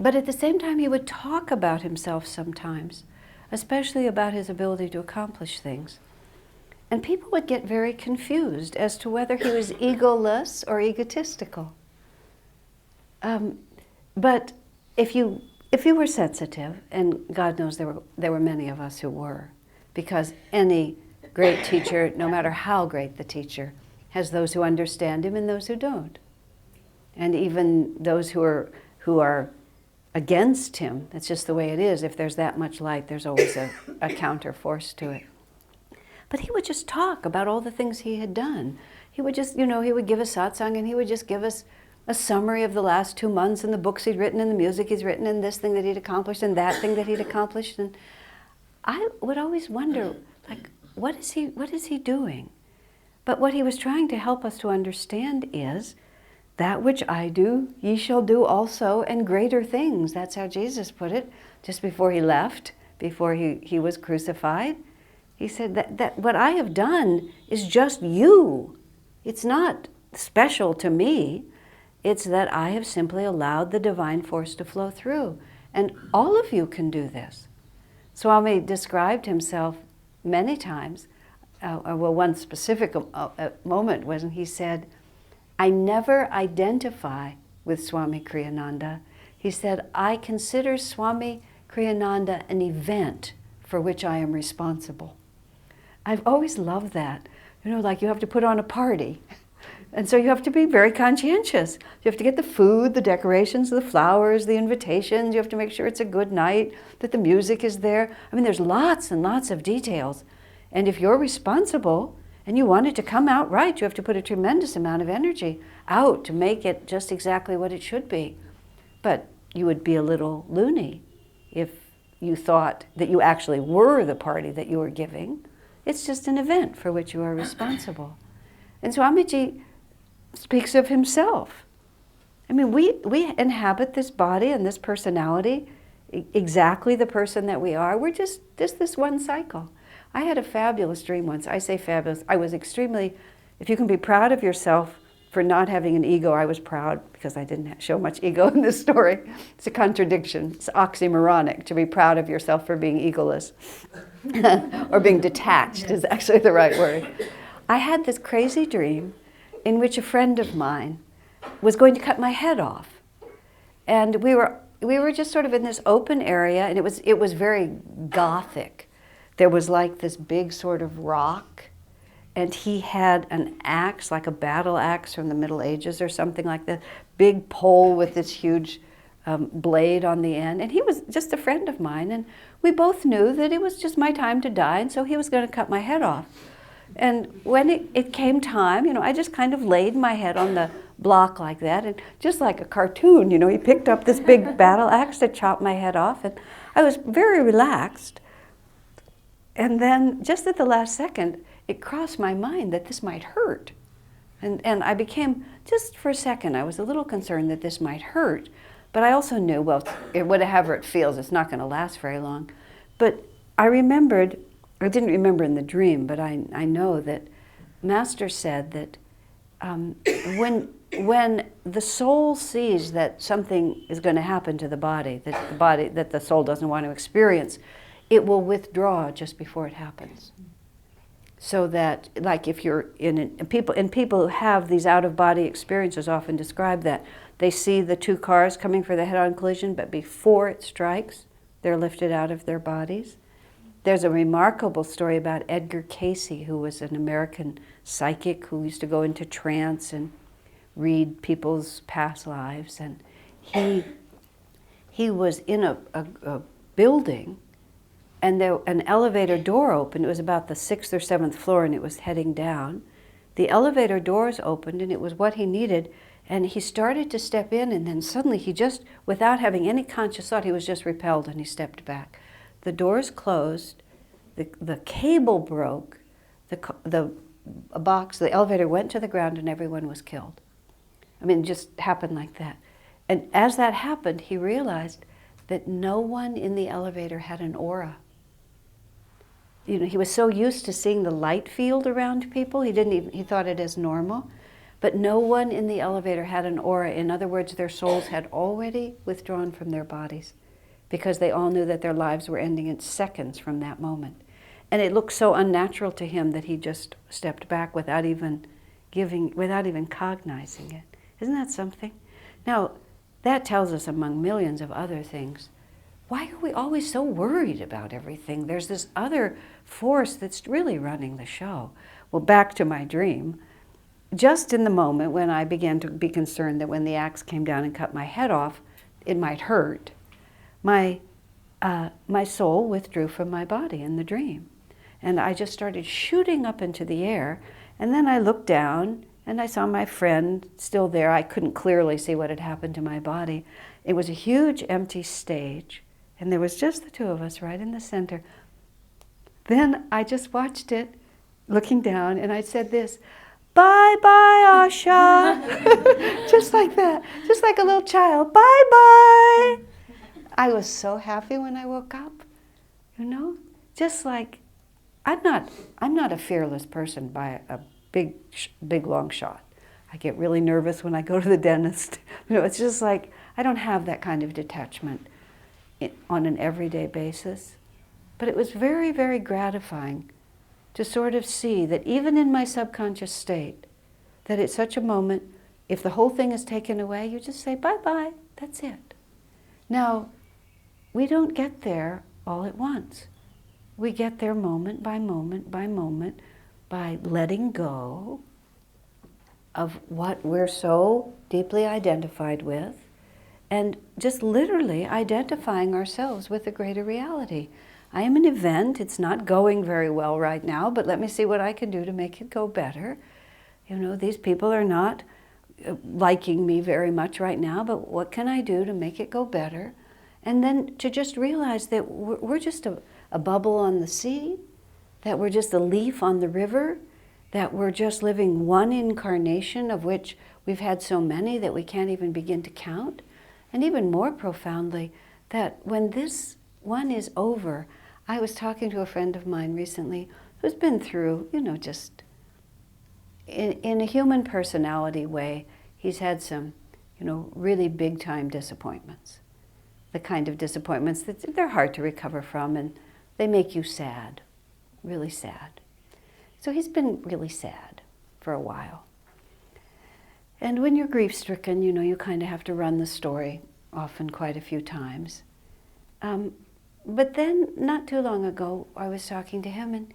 But at the same time, he would talk about himself sometimes, especially about his ability to accomplish things. And people would get very confused as to whether he was egoless or egotistical. But if you were sensitive, and God knows there were many of us who were, because any great teacher, no matter how great the teacher, has those who understand him and those who don't. And even those who are against him, that's just the way it is. If there's that much light, there's always a counter force to it. But he would just talk about all the things he had done. He would just, he would give a satsang, and he would just give us a summary of the last 2 months and the books he'd written and the music he's written and this thing that he'd accomplished and that thing that he'd accomplished. And I would always wonder, like, what is he doing? But what he was trying to help us to understand is, that which I do, ye shall do also, and greater things. That's how Jesus put it, just before he left, before he was crucified. He said that what I have done is just you. It's not special to me. It's that I have simply allowed the divine force to flow through. And all of you can do this. Swami described himself many times. One specific moment was when he said, I never identify with Swami Kriyananda. He said, I consider Swami Kriyananda an event for which I am responsible. I've always loved that. Like you have to put on a party. And so you have to be very conscientious. You have to get the food, the decorations, the flowers, the invitations. You have to make sure it's a good night, that the music is there. I mean, there's lots and lots of details. And if you're responsible and you want it to come out right, you have to put a tremendous amount of energy out to make it just exactly what it should be. But you would be a little loony if you thought that you actually were the party that you were giving. It's just an event for which you are responsible. And Swamiji speaks of himself. I mean, we inhabit this body and this personality, exactly the person that we are. We're just this one cycle. I had a fabulous dream once. I say fabulous. I was extremely, if you can be proud of yourself for not having an ego, I was proud because I didn't show much ego in this story. It's a contradiction. It's oxymoronic to be proud of yourself for being egoless. Or being detached is actually the right word. I had this crazy dream in which a friend of mine was going to cut my head off. And we were just sort of in this open area, and it was very gothic. There was like this big sort of rock, and he had an axe, like a battle axe from the Middle Ages or something like that, big pole with this huge blade on the end. And he was just a friend of mine, and we both knew that it was just my time to die, and so he was going to cut my head off. And when it came time, I just kind of laid my head on the block like that, and just like a cartoon, he picked up this big battle axe to chop my head off, and I was very relaxed. And then, just at the last second, it crossed my mind that this might hurt. And I became, just for a second, I was a little concerned that this might hurt. But I also knew, well, whatever it feels, it's not going to last very long. But I didn't remember in the dream, but I know that Master said that when the soul sees that something is going to happen to the body that the soul doesn't want to experience, it will withdraw just before it happens. So that, like if you're people who have these out-of-body experiences often describe that. They see the two cars coming for the head-on collision, but before it strikes, they're lifted out of their bodies. There's a remarkable story about Edgar Cayce, who was an American psychic who used to go into trance and read people's past lives. And he was in a building, and an elevator door opened. It was about the 6th or 7th floor, and it was heading down. The elevator doors opened, and it was what he needed. And he started to step in, and then suddenly he just, without having any conscious thought, he was just repelled, and he stepped back. The doors closed, the cable broke, the elevator went to the ground, and everyone was killed. I mean, it just happened like that. And as that happened, he realized that no one in the elevator had an aura. He was so used to seeing the light field around people, he thought it as normal. But no one in the elevator had an aura. In other words, their souls had already withdrawn from their bodies because they all knew that their lives were ending in seconds from that moment. And it looked so unnatural to him that he just stepped back without even cognizing it. Isn't that something? Now, that tells us, among millions of other things, why are we always so worried about everything? There's this other force that's really running the show. Well, back to my dream. Just in the moment when I began to be concerned that when the axe came down and cut my head off, it might hurt, my soul withdrew from my body in the dream. And I just started shooting up into the air. And then I looked down and I saw my friend still there. I couldn't clearly see what had happened to my body. It was a huge empty stage. And there was just the two of us right in the center. Then I just watched it, looking down, and I said this, "Bye-bye, Asha." Just like that, just like a little child, "Bye-bye." I was so happy when I woke up, you know? Just like, I'm not a fearless person by a big long shot. I get really nervous when I go to the dentist. You know, it's just like, I don't have that kind of detachment on an everyday basis. But it was very, very gratifying to sort of see that even in my subconscious state, that at such a moment, if the whole thing is taken away, you just say, bye-bye, that's it. Now, we don't get there all at once. We get there moment by moment by moment by letting go of what we're so deeply identified with and just literally identifying ourselves with the greater reality. I am an event. It's not going very well right now, but let me see what I can do to make it go better. You know, these people are not liking me very much right now, but what can I do to make it go better? And then to just realize that we're just a bubble on the sea, that we're just a leaf on the river, that we're just living one incarnation of which we've had so many that we can't even begin to count. And even more profoundly, that when this one is over, I was talking to a friend of mine recently who's been through, you know, just in a human personality way, he's had some, you know, really big time disappointments. The kind of disappointments that they're hard to recover from and they make you sad, really sad. So he's been really sad for a while. And when you're grief-stricken, you know, you kind of have to run the story often quite a few times. But then, not too long ago, I was talking to him and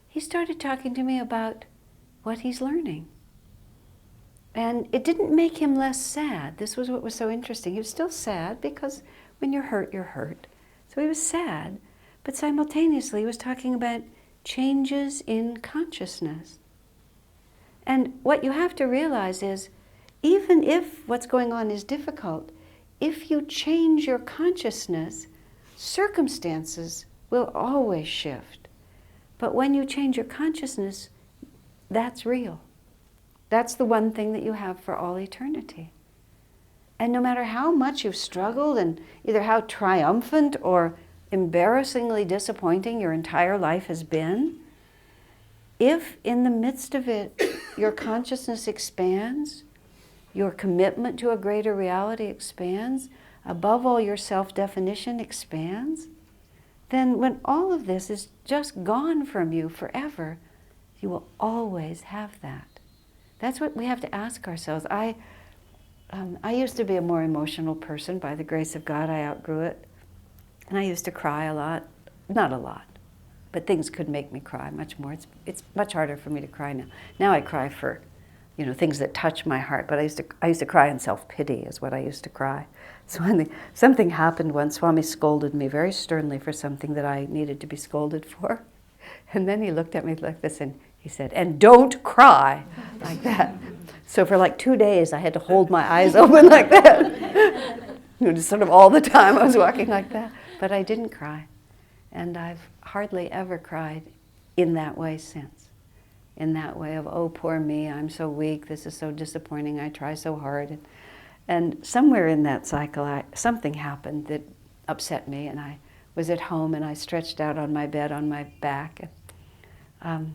he started talking to me about what he's learning. And it didn't make him less sad. This was what was so interesting. He was still sad because when you're hurt, you're hurt. So he was sad, but simultaneously he was talking about changes in consciousness. And what you have to realize is, even if what's going on is difficult, if you change your consciousness, circumstances will always shift. But when you change your consciousness, that's real. That's the one thing that you have for all eternity. And no matter how much you've struggled and either how triumphant or embarrassingly disappointing your entire life has been, if in the midst of it your consciousness expands, your commitment to a greater reality expands, above all your self-definition expands, then when all of this is just gone from you forever, you will always have that. That's what we have to ask ourselves. I used to be a more emotional person. By the grace of God, I outgrew it. And I used to cry a lot. Not a lot, but things could make me cry much more. It's much harder for me to cry now. Now I cry for, you know, things that touch my heart, but I used to cry in self-pity is what I used to cry. So when something happened once, Swami scolded me very sternly for something that I needed to be scolded for. And then he looked at me like this and he said, "And don't cry," like that. So for like 2 days I had to hold my eyes open like that. You know, just sort of all the time I was walking like that. But I didn't cry. And I've hardly ever cried in that way since. In that way of, oh, poor me, I'm so weak, this is so disappointing, I try so hard. And somewhere in that cycle, something happened that upset me, and I was at home and I stretched out on my bed on my back. And,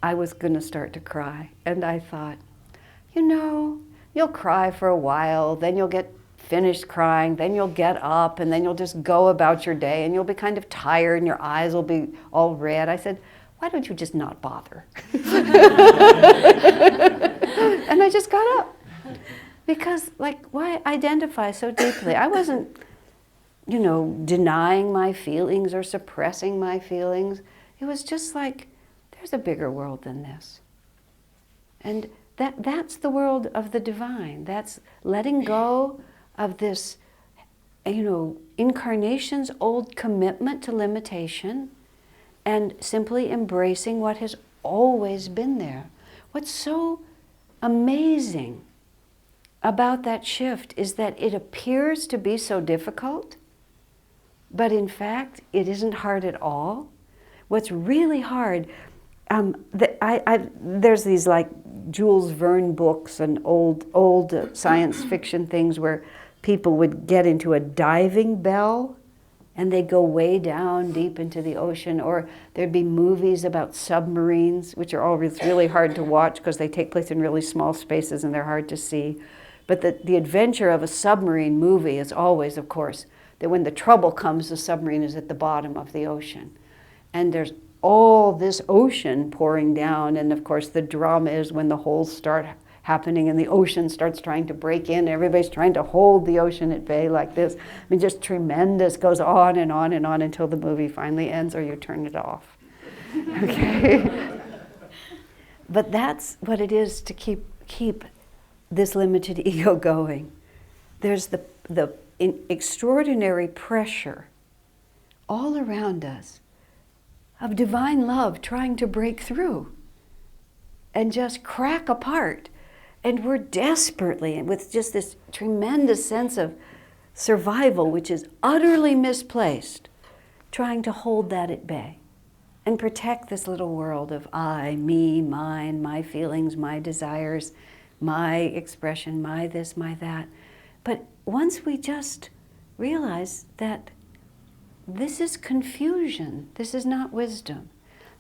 I was going to start to cry. And I thought, you'll cry for a while, then you'll get finished crying, then you'll get up, and then you'll just go about your day, and you'll be kind of tired, and your eyes will be all red. I said, why don't you just not bother? And I just got up. Because, why identify so deeply? I wasn't, denying my feelings or suppressing my feelings. It was just like, there's a bigger world than this. And that's the world of the divine. That's letting go of this, incarnation's old commitment to limitation and simply embracing what has always been there. What's so amazing about that shift is that it appears to be so difficult, but in fact, it isn't hard at all. What's really hard, there's these Jules Verne books and old science fiction things where people would get into a diving bell and they'd go way down deep into the ocean, or there'd be movies about submarines, which are always really hard to watch because they take place in really small spaces and they're hard to see. But the adventure of a submarine movie is always, of course, that when the trouble comes, the submarine is at the bottom of the ocean. And there's all this ocean pouring down, and of course the drama is when the holes start happening and the ocean starts trying to break in. Everybody's trying to hold the ocean at bay like this. Just tremendous, goes on and on and on until the movie finally ends or you turn it off. Okay? But that's what it is to keep this limited ego going. There's the extraordinary pressure all around us of divine love trying to break through and just crack apart. And we're desperately, with just this tremendous sense of survival, which is utterly misplaced, trying to hold that at bay and protect this little world of I, me, mine, my feelings, my desires, my expression, my this, my that. But once we just realize that this is confusion, this is not wisdom.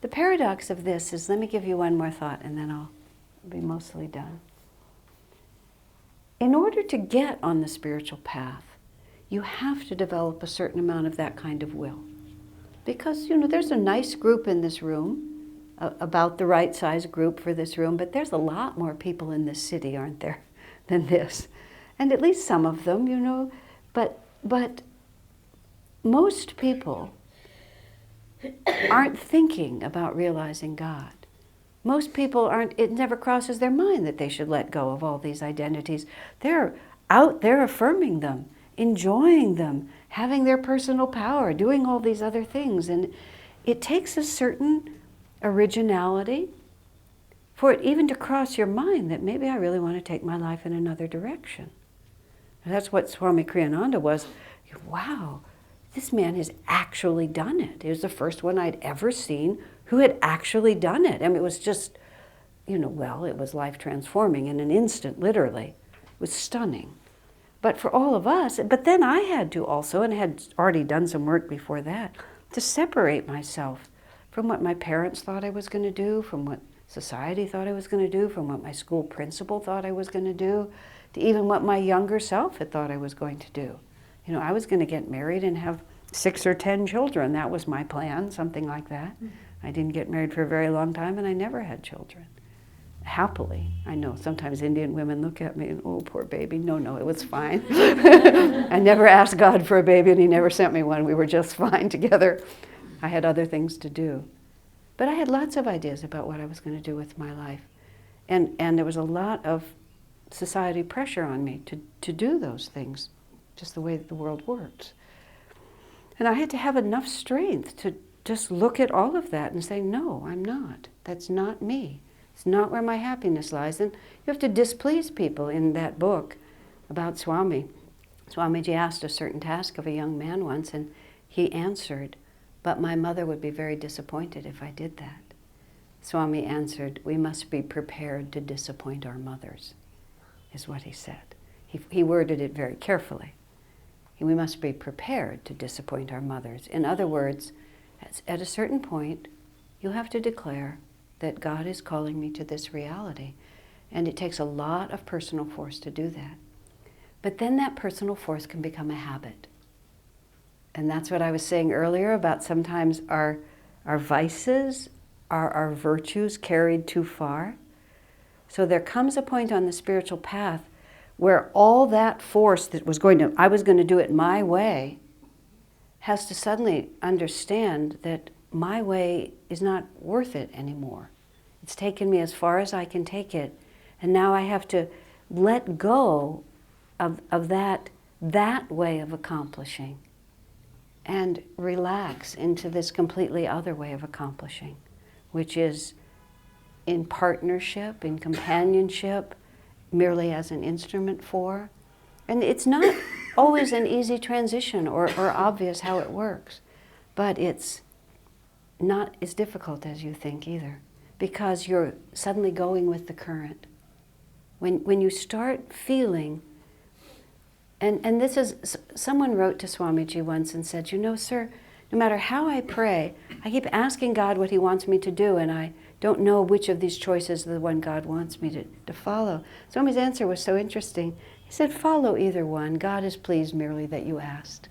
The paradox of this is, let me give you one more thought and then I'll be mostly done. In order to get on the spiritual path, you have to develop a certain amount of that kind of will. Because, there's a nice group in this room, about the right size group for this room, but there's a lot more people in this city, aren't there, than this. And at least some of them, but most people aren't thinking about realizing God. Most people it never crosses their mind that they should let go of all these identities. They're out there affirming them, enjoying them, having their personal power, doing all these other things. And it takes a certain originality for it even to cross your mind that maybe I really want to take my life in another direction. And that's what Swami Kriyananda was. Wow, this man has actually done it. He was the first one I'd ever seen who had actually done it. I mean, it was just, it was life transforming in an instant, literally. It was stunning. But for all of us, but then I had to also, and had already done some work before that, to separate myself from what my parents thought I was going to do, from what society thought I was going to do, from what my school principal thought I was going to do, to even what my younger self had thought I was going to do. I was going to get married and have 6 or 10 children. That was my plan, something like that. I didn't get married for a very long time, and I never had children. Happily. I know sometimes Indian women look at me and, oh, poor baby. No, it was fine. I never asked God for a baby, and he never sent me one. We were just fine together. I had other things to do. But I had lots of ideas about what I was going to do with my life. And there was a lot of society pressure on me to do those things, just the way that the world works. And I had to have enough strength to just look at all of that and say, no, I'm not. That's not me. It's not where my happiness lies. And you have to displease people. In that book about Swami, Swamiji asked a certain task of a young man once, and he answered, but my mother would be very disappointed if I did that. Swami answered, we must be prepared to disappoint our mothers, is what he said. He worded it very carefully. We must be prepared to disappoint our mothers. In other words, at a certain point, you have to declare that God is calling me to this reality. And it takes a lot of personal force to do that. But then that personal force can become a habit. And that's what I was saying earlier about sometimes our vices are our virtues carried too far. So there comes a point on the spiritual path where all that force that I was going to do it my way, has to suddenly understand that my way is not worth it anymore. It's taken me as far as I can take it, and now I have to let go of that way of accomplishing and relax into this completely other way of accomplishing, which is in partnership, in companionship, merely as an instrument for. And it's not always an easy transition or obvious how it works, but it's not as difficult as you think either, because you're suddenly going with the current. When you start feeling, and this is, someone wrote to Swamiji once and said, sir, no matter how I pray, I keep asking God what he wants me to do, and I don't know which of these choices is the one God wants me to follow. Swami's answer was so interesting. He said, follow either one. God is pleased merely that you asked.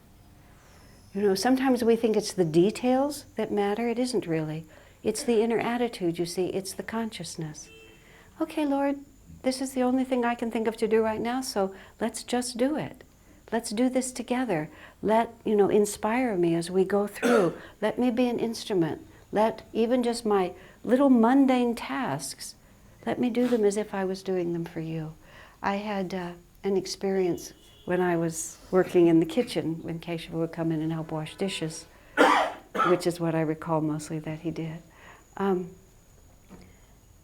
Sometimes we think it's the details that matter. It isn't really. It's the inner attitude, you see. It's the consciousness. Okay, Lord, this is the only thing I can think of to do right now, so let's just do it. Let's do this together. Let, inspire me as we go through. Let me be an instrument. Let even just my little mundane tasks, let me do them as if I was doing them for you. I had an experience when I was working in the kitchen, when Keshe would come in and help wash dishes, which is what I recall mostly that he did.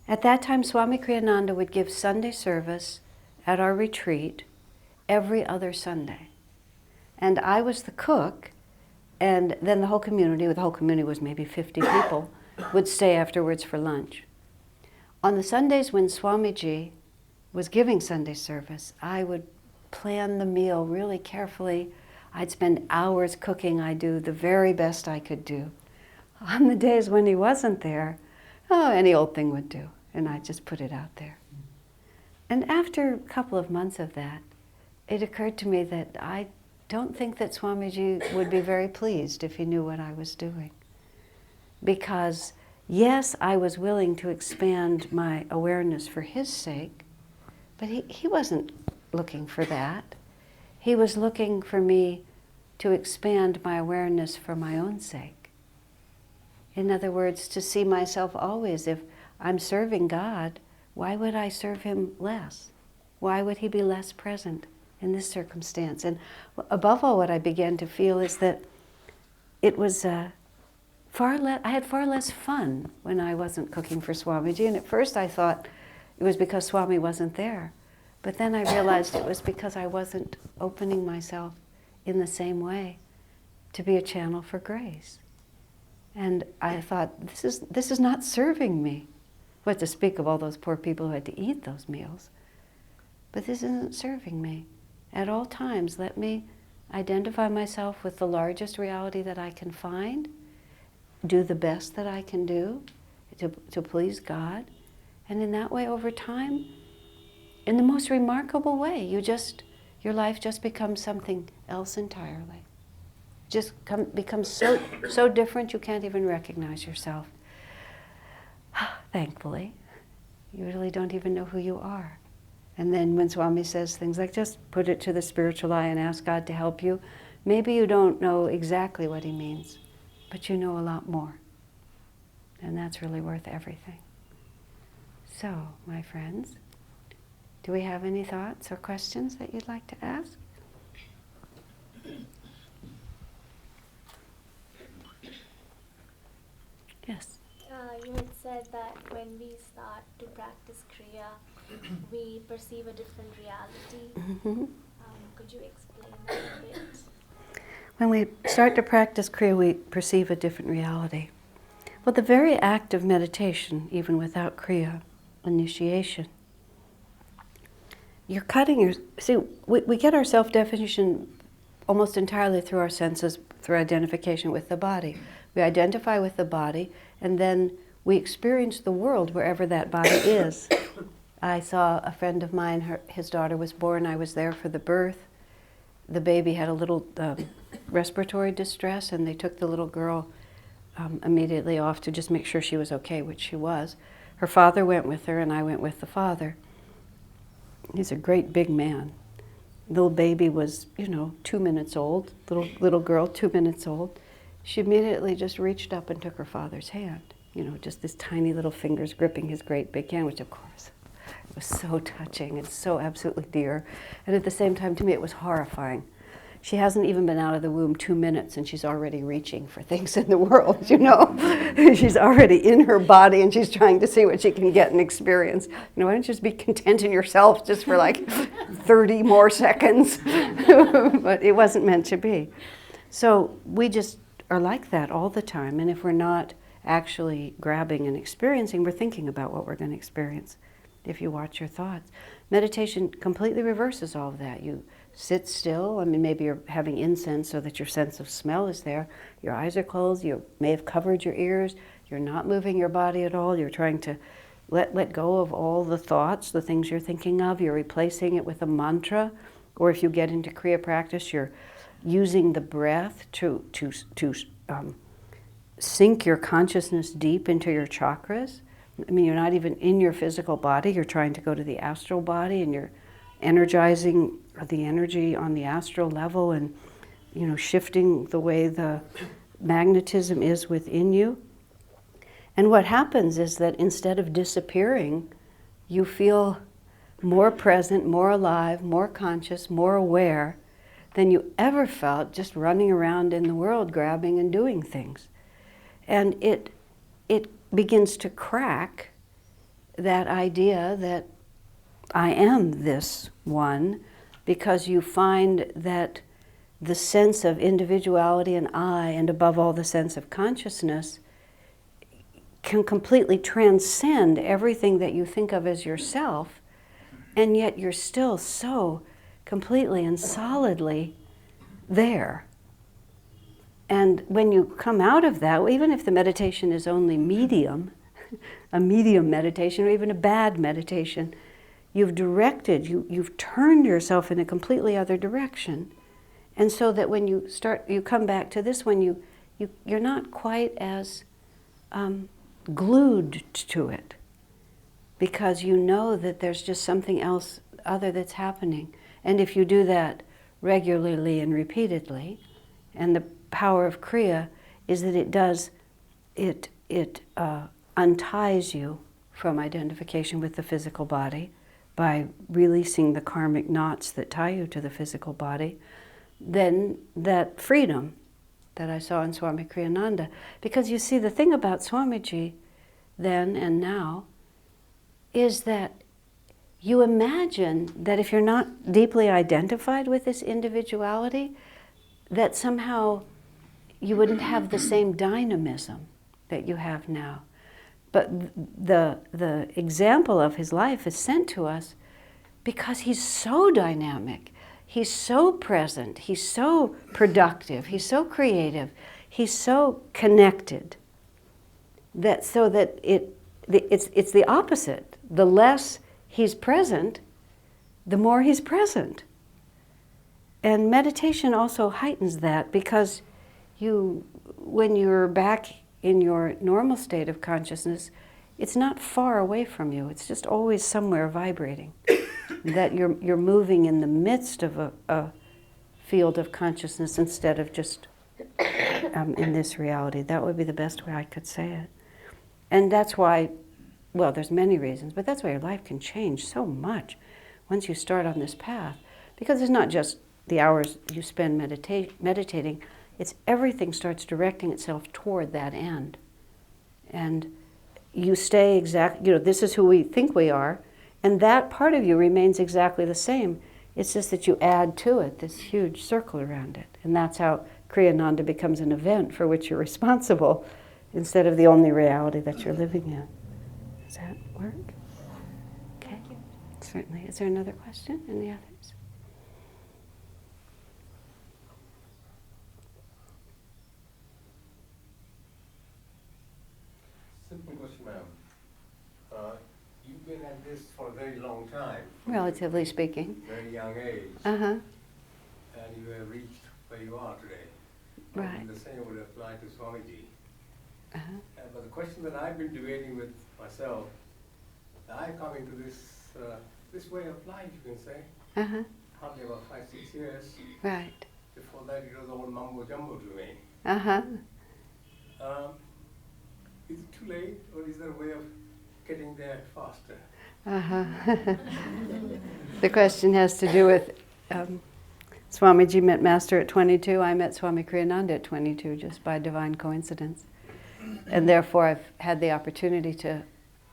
At that time, Swami Kriyananda would give Sunday service at our retreat every other Sunday. And I was the cook, and then the whole community was maybe 50 people, would stay afterwards for lunch. On the Sundays when Swamiji was giving Sunday service, I would plan the meal really carefully. I'd spend hours cooking. I'd do the very best I could do. On the days when he wasn't there, any old thing would do, and I'd just put it out there. And after a couple of months of that, it occurred to me that I don't think that Swamiji would be very pleased if he knew what I was doing. Because, yes, I was willing to expand my awareness for his sake, but he wasn't looking for that. He was looking for me to expand my awareness for my own sake. In other words, to see myself always, if I'm serving God, why would I serve him less? Why would he be less present in this circumstance? And above all, what I began to feel is that it was I had far less fun when I wasn't cooking for Swamiji. And at first I thought it was because Swami wasn't there. But then I realized it was because I wasn't opening myself in the same way to be a channel for grace. And I thought, this is not serving me. What to speak of all those poor people who had to eat those meals. But this isn't serving me. At all times, let me identify myself with the largest reality that I can find, do the best that I can do to please God, and in that way, over time, in the most remarkable way, your life just becomes something else entirely. Becomes so different you can't even recognize yourself. Thankfully, you really don't even know who you are. And then when Swami says things like, just put it to the spiritual eye and ask God to help you, maybe you don't know exactly what he means, but you know a lot more. And that's really worth everything. So, my friends, do we have any thoughts or questions that you'd like to ask? Yes. You had said that when we start to practice Kriya, we perceive a different reality. Mm-hmm. Could you explain that a bit? When we start to practice Kriya, we perceive a different reality. Well, the very act of meditation, even without Kriya, initiation, you're cutting your... See, we get our self-definition almost entirely through our senses, through identification with the body. We identify with the body, and then we experience the world wherever that body is. I saw a friend of mine, his daughter was born, I was there for the birth. The baby had a little respiratory distress, and they took the little girl immediately off to just make sure she was okay, which she was. Her father went with her, and I went with the father. He's a great big man. Little baby was, 2 minutes old, little girl, 2 minutes old. She immediately just reached up and took her father's hand. Just this tiny little fingers gripping his great big hand, which of course it was so touching and so absolutely dear. And at the same time, to me, it was horrifying. She hasn't even been out of the womb 2 minutes and she's already reaching for things in the world, She's already in her body and she's trying to see what she can get and experience. Why don't you just be content in yourself just for like 30 more seconds? But it wasn't meant to be. So we just are like that all the time. And if we're not actually grabbing and experiencing, we're thinking about what we're going to experience. If you watch your thoughts. Meditation completely reverses all of that. You sit still. Maybe you're having incense so that your sense of smell is there. Your eyes are closed. You may have covered your ears. You're not moving your body at all. You're trying to let go of all the thoughts, the things you're thinking of. You're replacing it with a mantra. Or if you get into Kriya practice, you're using the breath to sink your consciousness deep into your chakras. You're not even in your physical body. You're trying to go to the astral body, and you're energizing the energy on the astral level and, shifting the way the magnetism is within you. And what happens is that instead of disappearing, you feel more present, more alive, more conscious, more aware than you ever felt just running around in the world grabbing and doing things. And it begins to crack that idea that I am this one, because you find that the sense of individuality and I, and above all the sense of consciousness, can completely transcend everything that you think of as yourself, and yet you're still so completely and solidly there. And when you come out of that, even if the meditation is only medium, a medium meditation, or even a bad meditation, you've directed, you've turned yourself in a completely other direction. And so that when you come back to this one, you're not quite as glued to it, because you know that there's just something else other that's happening. And if you do that regularly and repeatedly, and the power of Kriya is that it unties you from identification with the physical body by releasing the karmic knots that tie you to the physical body, then that freedom that I saw in Swami Kriyananda. Because you see, the thing about Swamiji then and now is that you imagine that if you're not deeply identified with this individuality, that somehow you wouldn't have the same dynamism that you have now. But the example of his life is sent to us because he's so dynamic, he's so present, he's so productive, he's so creative, he's so connected, that so that it's the opposite. The less he's present, the more he's present. And meditation also heightens that, because when you're back in your normal state of consciousness, it's not far away from you. It's just always somewhere vibrating. That you're moving in the midst of a field of consciousness instead of just in this reality. That would be the best way I could say it. And that's why, well, there's many reasons, but that's why your life can change so much once you start on this path. Because it's not just the hours you spend meditating, it's everything starts directing itself toward that end. And you stay this is who we think we are, and that part of you remains exactly the same. It's just that you add to it this huge circle around it. And that's how Kriyananda becomes an event for which you're responsible, instead of the only reality that you're living in. Does that work? Okay. Thank you. Certainly. Is there another question? Any others? Simple question, ma'am. You've been at this for a very long time. Relatively speaking. Very young age. Uh-huh. And you have reached where you are today. Right. And the same would apply to Swamiji. Uh-huh. But the question that I've been debating with myself, I come into this way of life, you can say, Uh-huh. hardly about 5-6 years. Right. Before that, it was all mumbo jumbo to me. Uh-huh. Is it too late, or is there a way of getting there faster? Uh-huh. The question has to do with Swamiji met Master at 22. I met Swami Kriyananda at 22, just by divine coincidence. And therefore I've had the opportunity to,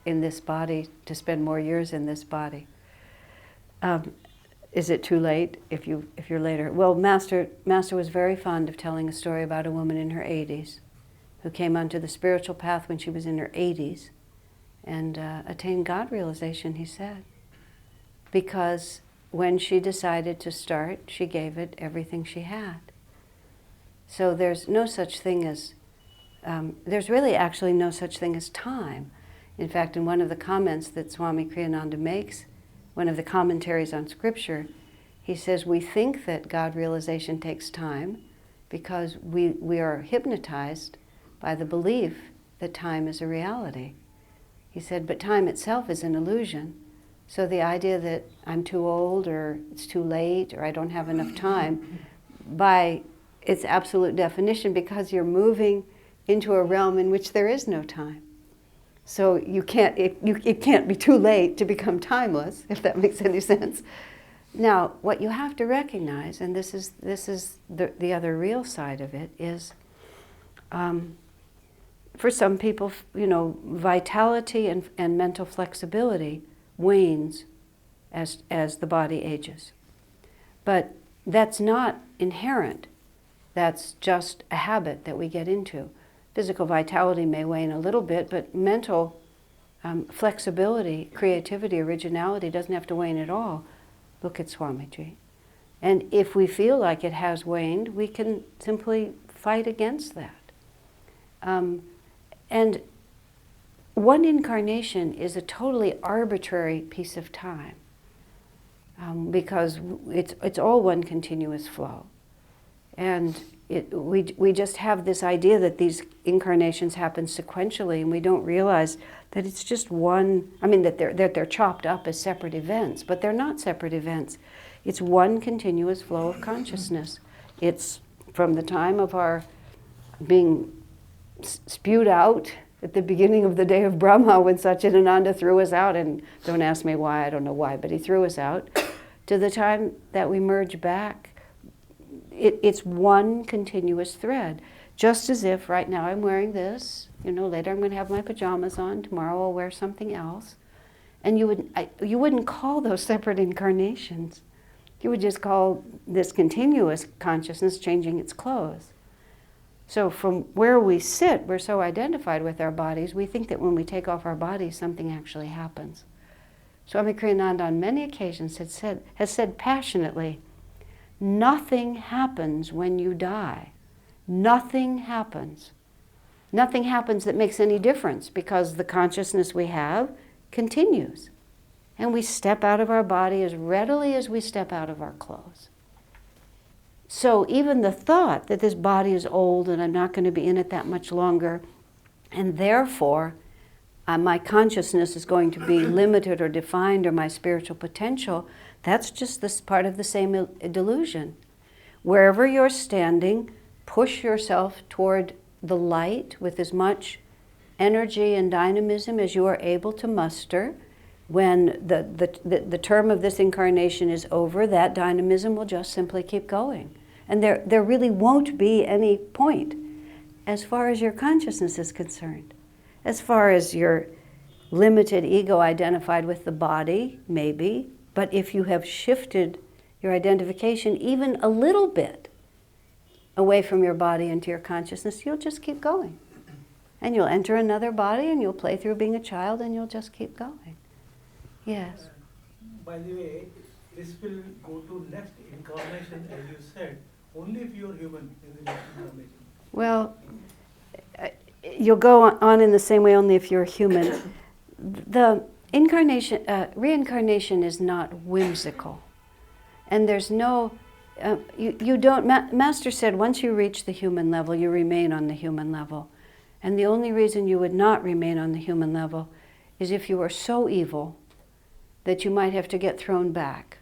in this body, to spend more years in this body. Is it too late if you're later? Well, Master was very fond of telling a story about a woman in her 80s who came onto the spiritual path when she was in her 80s and attained God realization, he said. Because when she decided to start, she gave it everything she had. So there's no such thing as, there's really actually no such thing as time. In fact, in one of the comments that Swami Kriyananda makes, one of the commentaries on Scripture, he says, we think that God realization takes time because we are hypnotized by the belief that time is a reality. He said, but time itself is an illusion. So the idea that I'm too old or it's too late or I don't have enough time, by its absolute definition, because you're moving into a realm in which there is no time. So it can't be too late to become timeless, if that makes any sense. Now, what you have to recognize, and this is the other real side of it, is for some people, vitality and mental flexibility wanes as the body ages. But that's not inherent. That's just a habit that we get into. Physical vitality may wane a little bit, but mental flexibility, creativity, originality doesn't have to wane at all. Look at Swamiji. And if we feel like it has waned, we can simply fight against that. And one incarnation is a totally arbitrary piece of time because it's all one continuous flow. And we just have this idea that these incarnations happen sequentially, and we don't realize that it's just one. I mean, that they're chopped up as separate events, but they're not separate events. It's one continuous flow of consciousness. It's from the time of our being spewed out at the beginning of the day of Brahma, when Satchitananda threw us out, and don't ask me why, I don't know why, but he threw us out, to the time that we merge back. It's one continuous thread. Just as if right now I'm wearing this, later I'm going to have my pajamas on, tomorrow I'll wear something else. And you wouldn't call those separate incarnations. You would just call this continuous consciousness changing its clothes. So from where we sit, we're so identified with our bodies, we think that when we take off our bodies, something actually happens. Swami Kriyananda on many occasions has said passionately, nothing happens when you die. Nothing happens. Nothing happens that makes any difference because the consciousness we have continues. And we step out of our body as readily as we step out of our clothes. So even the thought that this body is old and I'm not going to be in it that much longer, and therefore my consciousness is going to be limited or defined, or my spiritual potential, that's just this part of the same delusion. Wherever you're standing, push yourself toward the light with as much energy and dynamism as you are able to muster. When the term of this incarnation is over, that dynamism will just simply keep going. And there really won't be any point as far as your consciousness is concerned. As far as your limited ego identified with the body, maybe, but if you have shifted your identification even a little bit away from your body into your consciousness, you'll just keep going. And you'll enter another body and you'll play through being a child and you'll just keep going. Yes. By the way, this will go to next incarnation, as you said, only if you are human in the next incarnation. Well, you'll go on in the same way only if you're human. Reincarnation is not whimsical. And there's no, you don't, Master said once you reach the human level, you remain on the human level. And the only reason you would not remain on the human level is if you are so evil that you might have to get thrown back.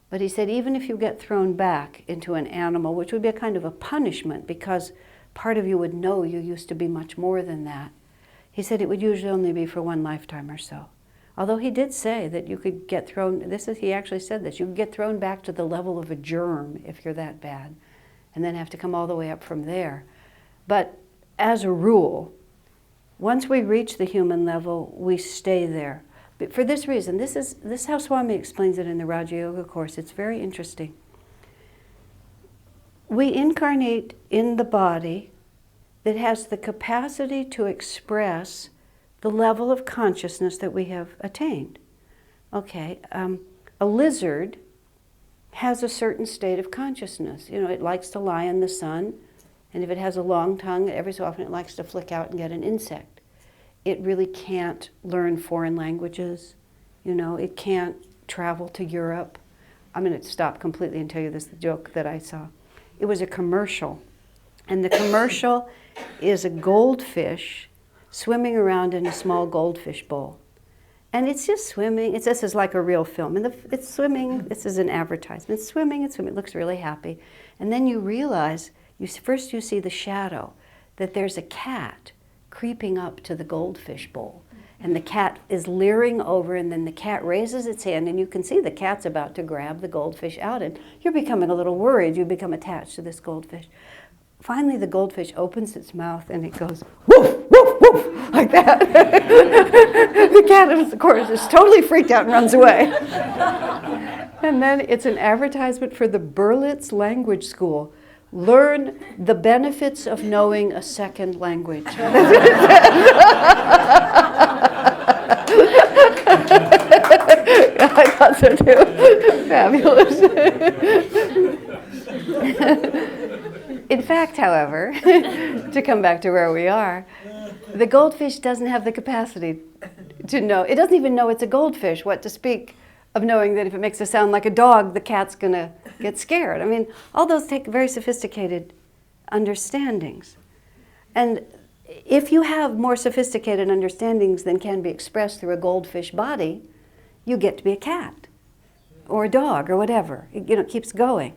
But he said even if you get thrown back into an animal, which would be a kind of a punishment because part of you would know you used to be much more than that, he said it would usually only be for one lifetime or so. Although he did say that you could get thrown, he actually said this, you could get thrown back to the level of a germ if you're that bad, and then have to come all the way up from there. But as a rule, once we reach the human level, we stay there. But for this reason, this is how Swami explains it in the Raja Yoga course. It's very interesting. We incarnate in the body that has the capacity to express the level of consciousness that we have attained. Okay, a lizard has a certain state of consciousness. You know, it likes to lie in the sun, and if it has a long tongue, every so often it likes to flick out and get an insect. It really can't learn foreign languages. You know, it can't travel to Europe. I'm going to stop completely and tell you this joke that I saw. It was a commercial, and the commercial is a goldfish swimming around in a small goldfish bowl. And it's just swimming. This is like a real film. And it's swimming. This is an advertisement. It's swimming. It looks really happy. And then you realize, first you see the shadow, that there's a cat creeping up to the goldfish bowl. And the cat is leering over, and then the cat raises its hand, and you can see the cat's about to grab the goldfish out. And you're becoming a little worried. You become attached to this goldfish. Finally, the goldfish opens its mouth, and it goes, woof, woof, woof, like that. The cat, of course, is totally freaked out and runs away. And then it's an advertisement for the Berlitz Language School. Learn the benefits of knowing a second language. I thought so too. Fabulous. In fact, however, to come back to where we are, the goldfish doesn't have the capacity to know. It doesn't even know it's a goldfish, what to speak of knowing that if it makes a sound like a dog, the cat's going to get scared. I mean, all those take very sophisticated understandings. And if you have more sophisticated understandings than can be expressed through a goldfish body, you get to be a cat or a dog or whatever. It keeps going.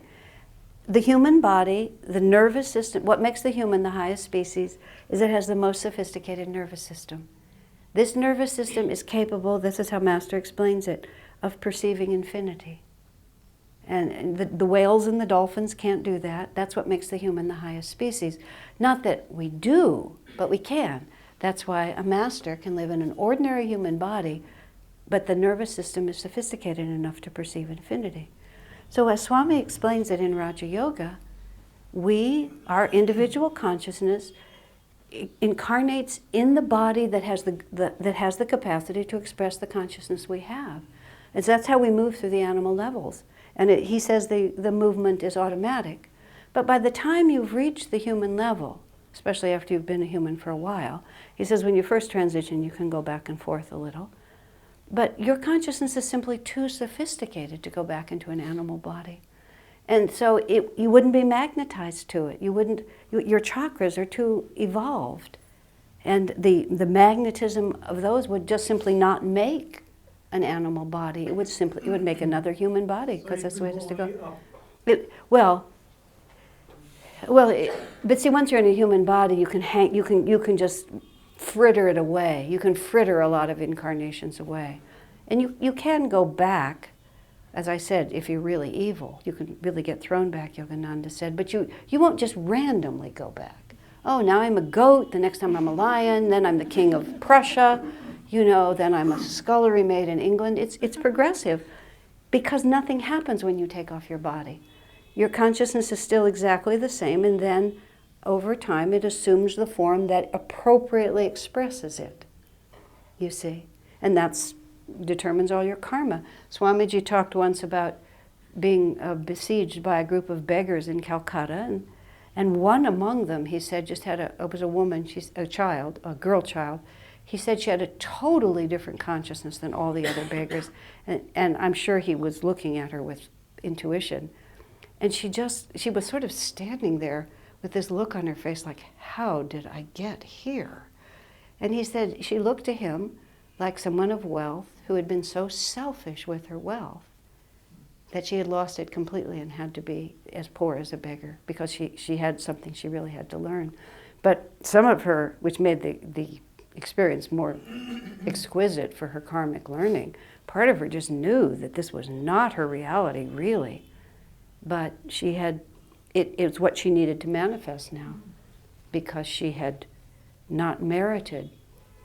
The human body, the nervous system, what makes the human the highest species is it has the most sophisticated nervous system. This nervous system is capable, this is how Master explains it, of perceiving infinity. And the whales and the dolphins can't do that. That's what makes the human the highest species. Not that we do, but we can. That's why a master can live in an ordinary human body, but the nervous system is sophisticated enough to perceive infinity. So as Swami explains it in Raja Yoga, our individual consciousness incarnates in the body that has the capacity to express the consciousness we have. And so that's how we move through the animal levels. And he says the movement is automatic. But by the time you've reached the human level, especially after you've been a human for a while, he says when you first transition, you can go back and forth a little. But your consciousness is simply too sophisticated to go back into an animal body. And so you wouldn't be magnetized to it. Your chakras are too evolved. And the magnetism of those would just simply not make an animal body. It would make another human body, because that's the way it has to go. But see, once you're in a human body, you can just fritter it away. You can fritter a lot of incarnations away. And you can go back, as I said, if you're really evil. You can really get thrown back, Yogananda said, but you won't just randomly go back. Oh, now I'm a goat, the next time I'm a lion, then I'm the king of Prussia, then I'm a scullery maid in England. It's progressive, because nothing happens when you take off your body. Your consciousness is still exactly the same, and then over time it assumes the form that appropriately expresses it, you see. And that determines all your karma. Swamiji talked once about being besieged by a group of beggars in Calcutta, and one among them, he said, just was a woman, a girl child. he said she had a totally different consciousness than all the other beggars. And I'm sure he was looking at her with intuition. And she was sort of standing there with this look on her face like, how did I get here? And he said she looked to him like someone of wealth who had been so selfish with her wealth that she had lost it completely and had to be as poor as a beggar because she had something she really had to learn. But some of her, which made the experience more exquisite for her karmic learning, part of her just knew that this was not her reality, really. But she had, it was what she needed to manifest now because she had not merited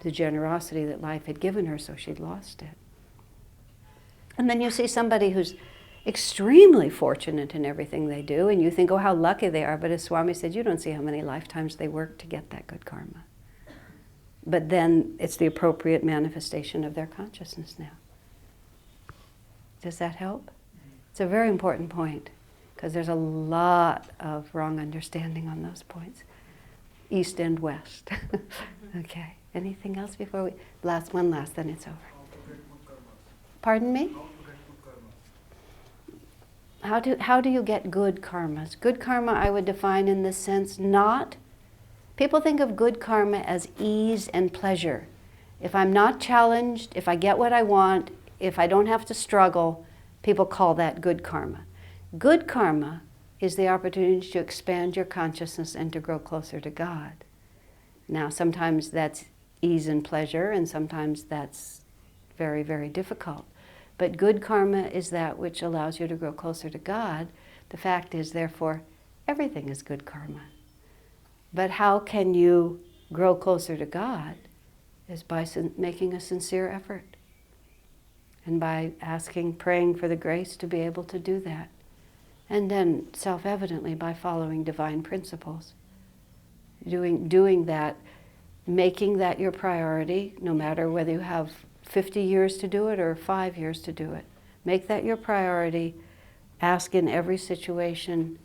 the generosity that life had given her, so she'd lost it. And then you see somebody who's extremely fortunate in everything they do, and you think, oh, how lucky they are. But as Swami said, you don't see how many lifetimes they work to get that good karma. But then it's the appropriate manifestation of their consciousness now. Does that help? It's a very important point, because there's a lot of wrong understanding on those points. East and West. Okay. Anything else before we... One last, then it's over. Pardon me? How do you get good karmas? Good karma I would define in this sense, not... People think of good karma as ease and pleasure. If I'm not challenged, if I get what I want, if I don't have to struggle, people call that good karma. Good karma is the opportunity to expand your consciousness and to grow closer to God. Now, sometimes that's ease and pleasure, and sometimes that's very, very difficult. But good karma is that which allows you to grow closer to God. The fact is, therefore, everything is good karma. But how can you grow closer to God? Is by making a sincere effort. And by praying for the grace to be able to do that. And then, self-evidently, by following divine principles. Doing that, making that your priority, no matter whether you have 50 years to do it or 5 years to do it. Make that your priority. Ask in every situation,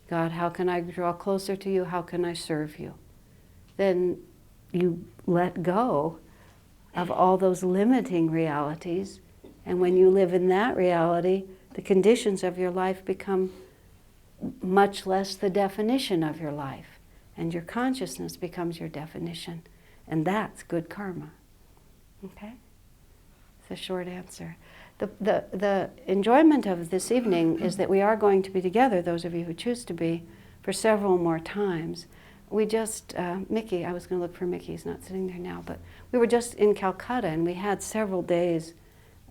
God, how can I draw closer to you? How can I serve you? Then you let go of all those limiting realities. And when you live in that reality, the conditions of your life become much less the definition of your life. And your consciousness becomes your definition. And that's good karma. Okay? It's a short answer. The enjoyment of this evening is that we are going to be together, those of you who choose to be, for several more times. We just, Mickey, I was going to look for Mickey, he's not sitting there now, but we were just in Calcutta and we had several days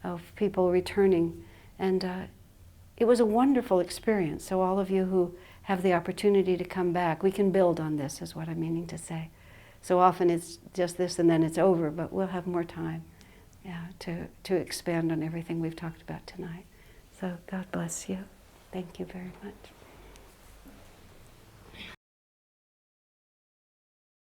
of people returning. And it was a wonderful experience. So all of you who have the opportunity to come back, we can build on this, is what I'm meaning to say. So often it's just this and then it's over, but we'll have more time to expand on everything we've talked about tonight. So God bless you. Thank you very much.